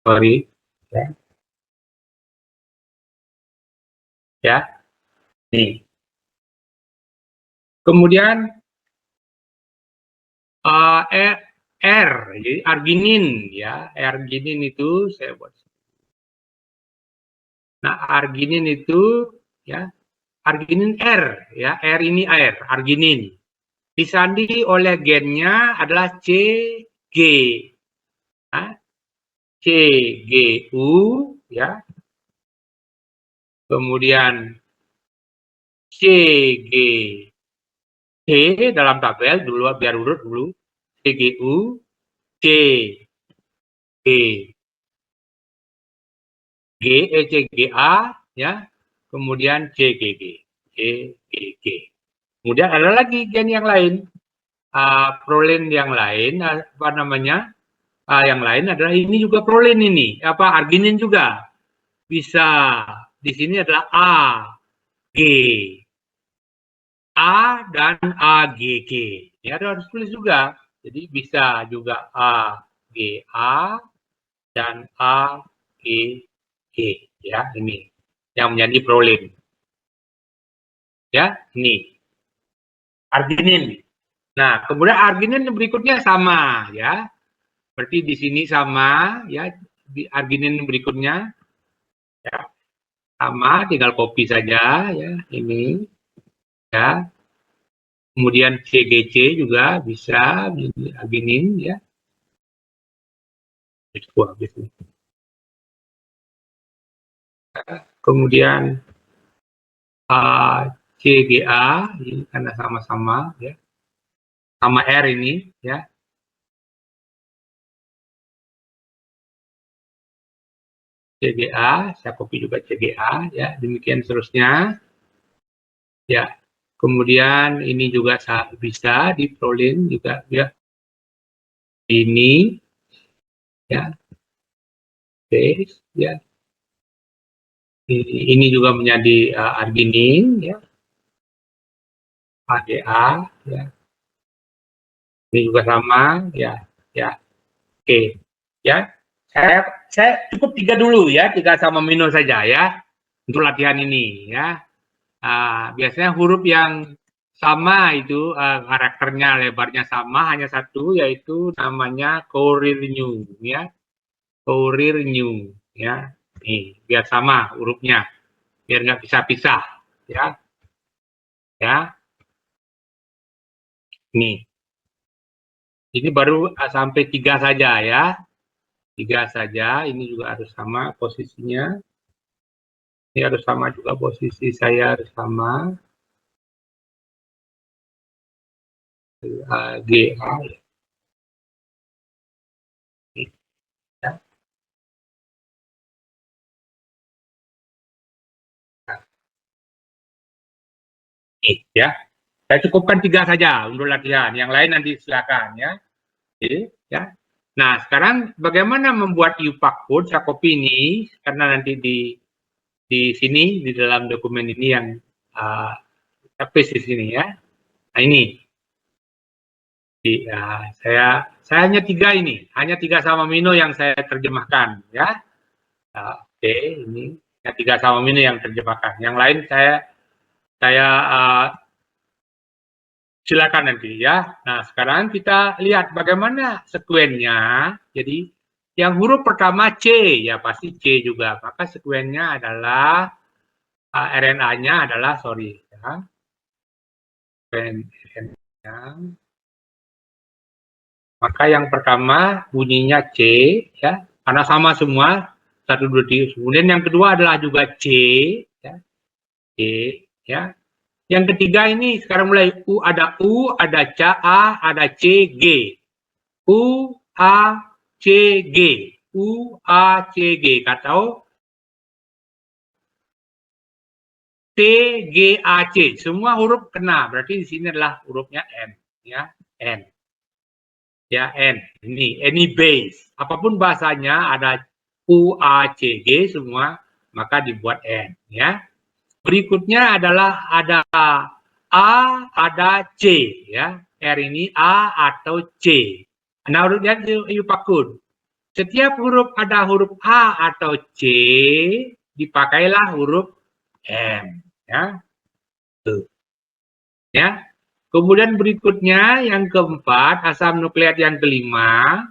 sorry, ya, nih. Kemudian R, jadi arginin ya, arginin itu saya buat. Nah, arginin itu ya, arginin R ya, R ini air, arginin. Disandi oleh gennya adalah CG. Nah, CGU ya. Kemudian CG dalam tabel dulu, biar urut dulu. CGU, CGA ya, kemudian CGG. Kemudian ada lagi gen yang lain, prolin yang lain, apa namanya? Yang lain adalah ini juga prolin ini, apa arginin juga. Bisa di sini adalah AG. A dan AGG. Ya, harus tulis juga. Jadi bisa juga AGA dan AGG. Ya, ini yang menjadi prolin. Ya, ini arginin. Nah, kemudian arginin berikutnya sama ya. Berarti di sini sama ya, di arginin berikutnya ya. sama, tinggal copy saja ya ini ya. Kemudian CGC juga bisa beginin ya. Itu habis nih. Kemudian CGA ini karena sama-sama ya, sama R ini ya. CGA, saya copy juga CGA ya, demikian seterusnya ya. Kemudian ini juga bisa di prolin juga ya, ini ya, base ya, ini juga menjadi arginin ya, ADA ya, ini juga sama ya ya. Oke ya, saya cukup 3 dulu ya, 3 sama amino saja ya untuk latihan ini ya. Biasanya huruf yang sama itu karakternya, lebarnya sama, hanya satu, yaitu namanya Courier New ya, Courier New ya. Nih biar sama hurufnya, biar nggak pisah-pisah ya ya. Nih ini baru sampai 3 saja ya, 3 saja. Ini juga harus sama posisinya. Ini harus sama juga posisi saya, harus sama. GA ya. Nih ya, saya cukupkan 3 saja untuk latihan, yang lain nanti silakan ya. Oke, ya. Nah sekarang bagaimana membuat UPAC code? Saya copy ini karena nanti di sini di dalam dokumen ini yang saya paste di sini ya. Nah ini saya hanya 3 ini, hanya 3 sama amino yang saya terjemahkan ya. Oke, ini ya 3 sama amino yang terjemahkan. Yang lain saya silakan nanti ya. Nah sekarang kita lihat bagaimana sekuennya. Jadi yang huruf pertama C ya pasti C juga. Maka sekuennya adalah RNA-nya adalah ya. RNA. Maka yang pertama bunyinya C ya, karena sama semua 1, 2, 3. Kemudian yang kedua adalah juga C ya. C ya. Yang ketiga ini sekarang mulai U, ada C, A, ada C, G. U, A, C, G. U, A, C, G. Atau T, G, A, C. Semua huruf kena. Berarti di sini adalah hurufnya N. Ya, N. Ya, N. Ini base. Apapun bahasanya ada U, A, C, G semua, maka dibuat N. Ya. Berikutnya adalah ada A, ada C ya. R ini A atau C. Nah, hurufnya UPAC. Setiap huruf ada huruf A atau C, dipakailah huruf M ya. Tuh. Ya. Kemudian berikutnya yang keempat, asam nukleat yang kelima,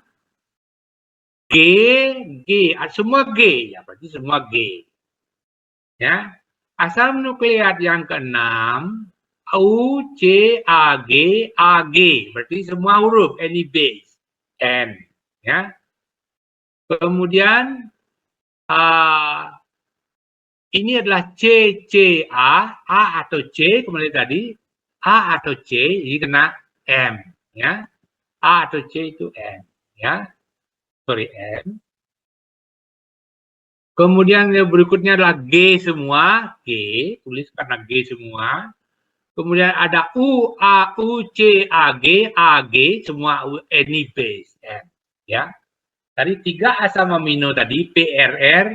G, semua G ya, berarti semua G. Ya. Asam nukleat yang keenam, U, C, A, G, berarti semua huruf, any base, N, ya. Kemudian ini adalah C, A atau C, kemudian tadi A atau C, ini kena M, ya. A atau C itu M, ya. Sorry, M. Kemudian yang berikutnya adalah G semua, G, tulis karena G semua. Kemudian ada U, A, U, C, A, G, semua any base, M, ya. Tadi 3 asam amino tadi, PRR,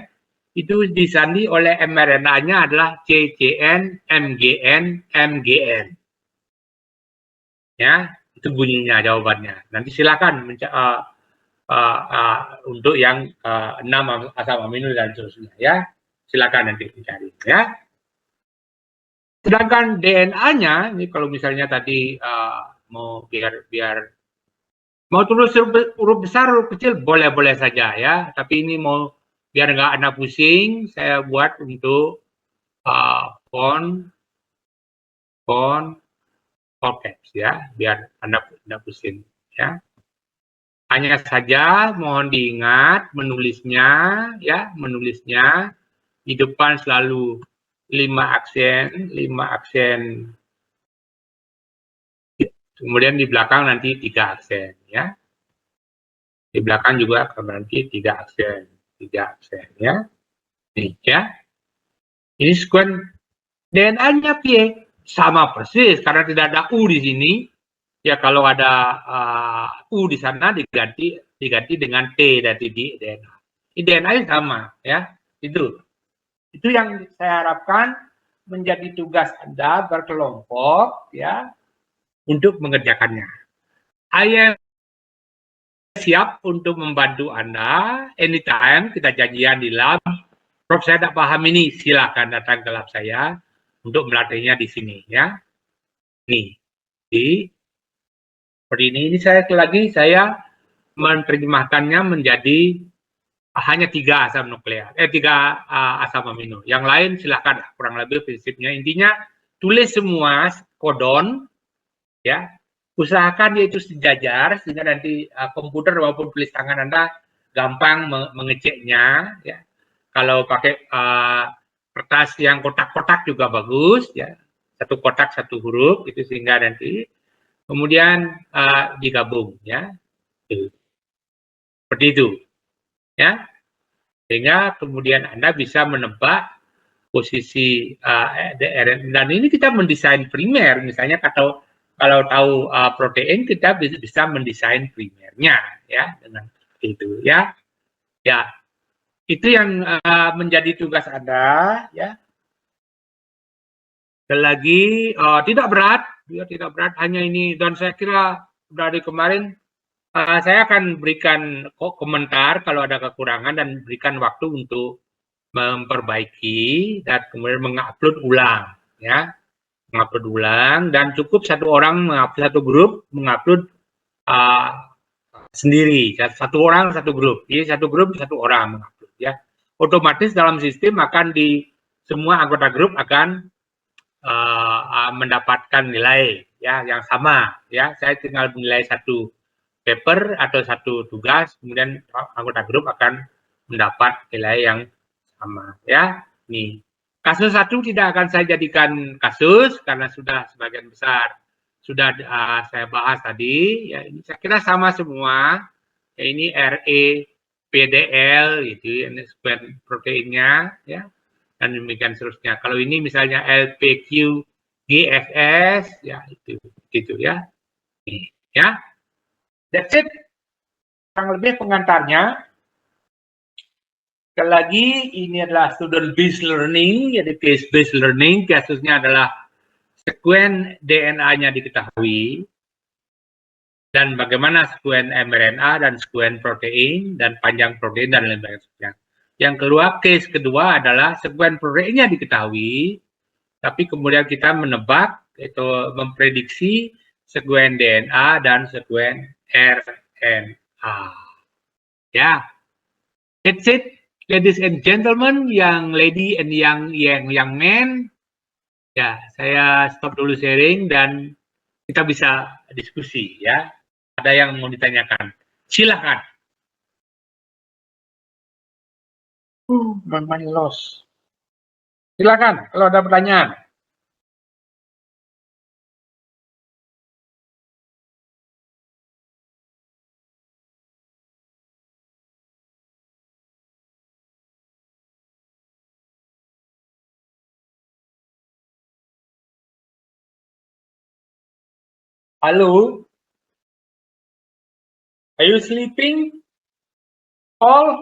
itu disandi oleh mRNA-nya adalah CCN, MGN, MGN. Ya, itu bunyinya jawabannya. Nanti silakan untuk yang 6 asam amino dan seterusnya ya. Silakan nanti dicari ya. Sedangkan DNA-nya ini kalau misalnya tadi mau biar mau tulis huruf besar huruf kecil boleh-boleh saja ya, tapi ini mau biar nggak Anda pusing, saya buat untuk font all caps ya, biar Anda tidak pusing ya. Hanya saja mohon diingat menulisnya ya, menulisnya di depan selalu 5 aksen, kemudian di belakang nanti 3 aksen ya. Di belakang juga nanti 3 aksen ya. Nih ya. Ini sekuen DNA-nya piye? Sama persis karena tidak ada U di sini. Ya kalau ada U di sana diganti dengan T dari di DNA. Ini DNA-nya sama ya. Itu yang saya harapkan menjadi tugas Anda berkelompok ya untuk mengerjakannya. I am siap untuk membantu Anda anytime, kita janjian di lab. Prof, saya tidak paham ini, silakan datang ke lab saya untuk melatihnya di sini ya. Nih, seperti ini saya menerjemahkannya menjadi hanya 3 asam nukleat, 3 asam amino. Yang lain silakan, kurang lebih prinsipnya. Intinya tulis semua kodon ya. Usahakan dia itu sejajar sehingga nanti komputer maupun tulis tangan Anda gampang mengeceknya ya. Kalau pakai kertas yang kotak-kotak juga bagus ya. 1 kotak 1 huruf itu sehingga nanti kemudian digabung ya. Seperti itu. Ya. Sehingga kemudian Anda bisa menebak posisi dan ini kita mendesain primer misalnya kalau tahu protein kita bisa mendesain primernya ya dengan itu ya. Ya. Itu yang menjadi tugas Anda ya. Sekali lagi tidak berat, hanya ini, dan saya kira dari kemarin saya akan berikan komentar kalau ada kekurangan dan berikan waktu untuk memperbaiki dan kemudian mengupload ulang ya. Mengupload ulang dan cukup 1 orang satu grup mengupload sendiri, 1 orang 1 grup. Jadi 1 grup 1 orang mengupload ya. Otomatis dalam sistem akan semua anggota grup akan mendapatkan nilai ya yang sama ya. Saya tinggal menilai 1 paper atau 1 tugas, kemudian anggota grup akan mendapat nilai yang sama ya. Nih, kasus 1 tidak akan saya jadikan kasus karena sudah sebagian besar sudah saya bahas tadi ya. Ini saya kira sama semua ya, ini RE PDL gitu ini sekuen proteinnya ya, dan demikian seterusnya. Kalau ini misalnya LPQ GFS ya itu gitu ya. Nih, ya. That's it. Kurang lebih pengantarnya. Sekali lagi ini adalah student based learning, jadi case based learning, kasusnya adalah sekuen DNA-nya diketahui dan bagaimana sekuen mRNA dan sekuen protein dan panjang protein dan lain sebagainya. Yang case kedua adalah sekuen proteinnya diketahui, tapi kemudian kita menebak atau memprediksi sekuen DNA dan sekuen RNA. Ya, that's it, ladies and gentlemen, young lady and young men. Ya, saya stop dulu sharing dan kita bisa diskusi ya. Ada yang mau ditanyakan? Silakan. My loss. Silakan kalau ada pertanyaan. Halo? Are you sleeping? All?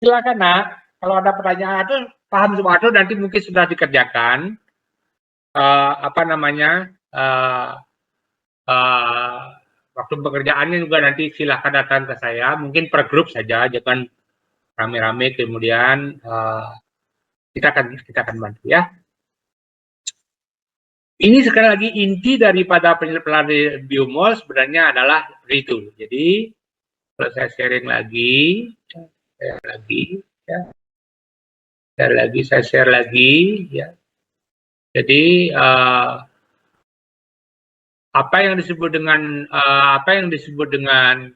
Silakan nak. Kalau ada pertanyaan itu paham semua itu nanti mungkin sudah dikerjakan. Waktu pekerjaannya juga nanti silakan datang ke saya. Mungkin per grup saja, jangan rame-rame. Kemudian kita akan bantu ya. Ini sekali lagi inti daripada penelitian biomol sebenarnya adalah itu. Jadi kalau saya sharing lagi, Saya lagi, ya. Saya share lagi, ya. Jadi apa yang disebut dengan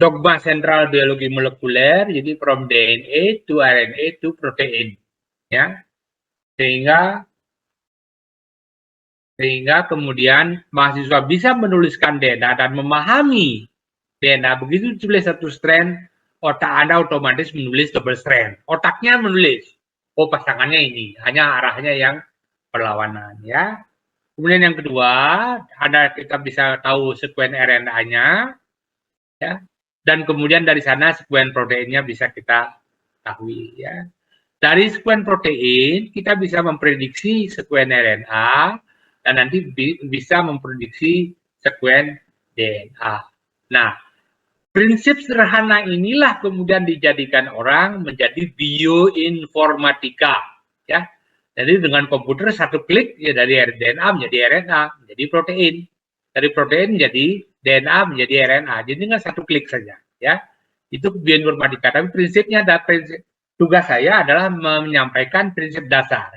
dogma sentral biologi molekuler, jadi from DNA to RNA to protein, ya, sehingga kemudian mahasiswa bisa menuliskan DNA dan memahami DNA. Begitu tulis satu strand, otak Anda otomatis menulis double strand. Otaknya menulis, oh pasangannya ini, hanya arahnya yang perlawanan, ya. Kemudian yang kedua, kita bisa tahu sekuen RNA-nya, ya. Dan kemudian dari sana sekuen proteinnya bisa kita ketahui, ya. Dari sekuen protein kita bisa memprediksi sekuen RNA dan nanti bisa memprediksi sekuen DNA. Nah, prinsip sederhana inilah kemudian dijadikan orang menjadi bioinformatika, ya. Jadi dengan komputer satu klik ya dari DNA menjadi RNA, menjadi protein. Dari protein menjadi DNA menjadi RNA. Jadi dengan satu klik saja, ya. Itu bioinformatika. Tapi prinsipnya tugas saya adalah menyampaikan prinsip dasar,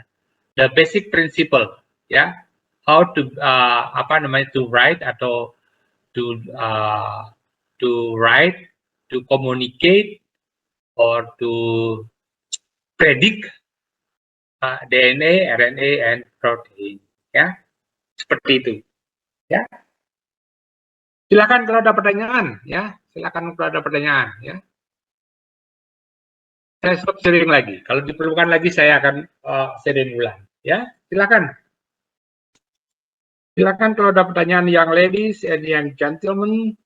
the basic principle, ya. How to to write atau to write, to communicate, or to predict DNA, RNA, and protein, ya. Seperti itu, ya. Silakan kalau ada pertanyaan, ya. Silakan kalau ada pertanyaan, ya. Saya stop sharing lagi. Kalau diperlukan lagi saya akan sharing ulang, ya. Silakan. Silakan kalau ada pertanyaan yang ladies and yang gentlemen.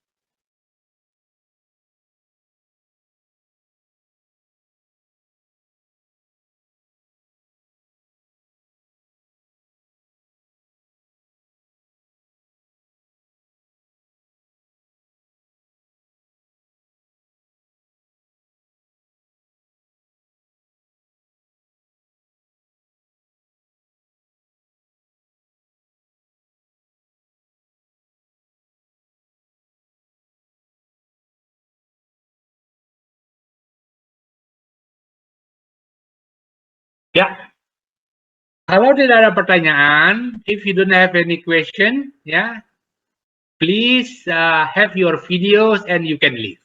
Ya, kalau tidak ada pertanyaan, if you don't have any question, ya, please have your videos and you can leave.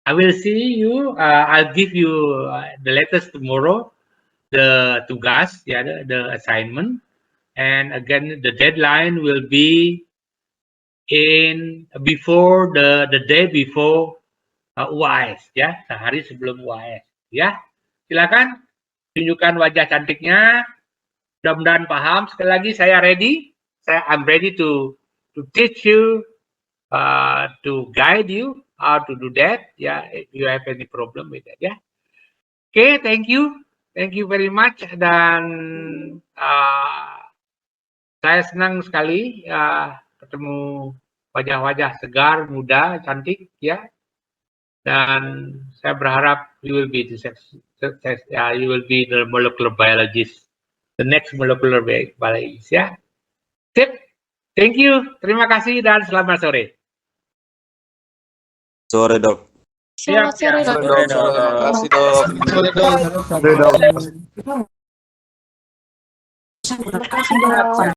I will see you. I'll give you the latest tomorrow, the tugas, ya, the assignment, and again the deadline will be before the day before UAS, ya, sehari sebelum UAS, ya. Silakan. Tunjukkan wajah cantiknya, mudah-mudahan paham. Sekali lagi saya ready, I'm ready to teach you, to guide you how to do that, ya. If you have any problem with that, ya. Oke, thank you very much. Dan saya senang sekali ketemu wajah-wajah segar, muda, cantik, ya. Dan saya berharap you will be you will be the molecular biologist, the next molecular biologist, ya. Sip, thank you, terima kasih dan selamat sore. Sore, Dok. Siap, Sore, siap. Dok. Terima kasih, Dok. Sore, Dok. Sore, Dok. Terima kasih, Dok.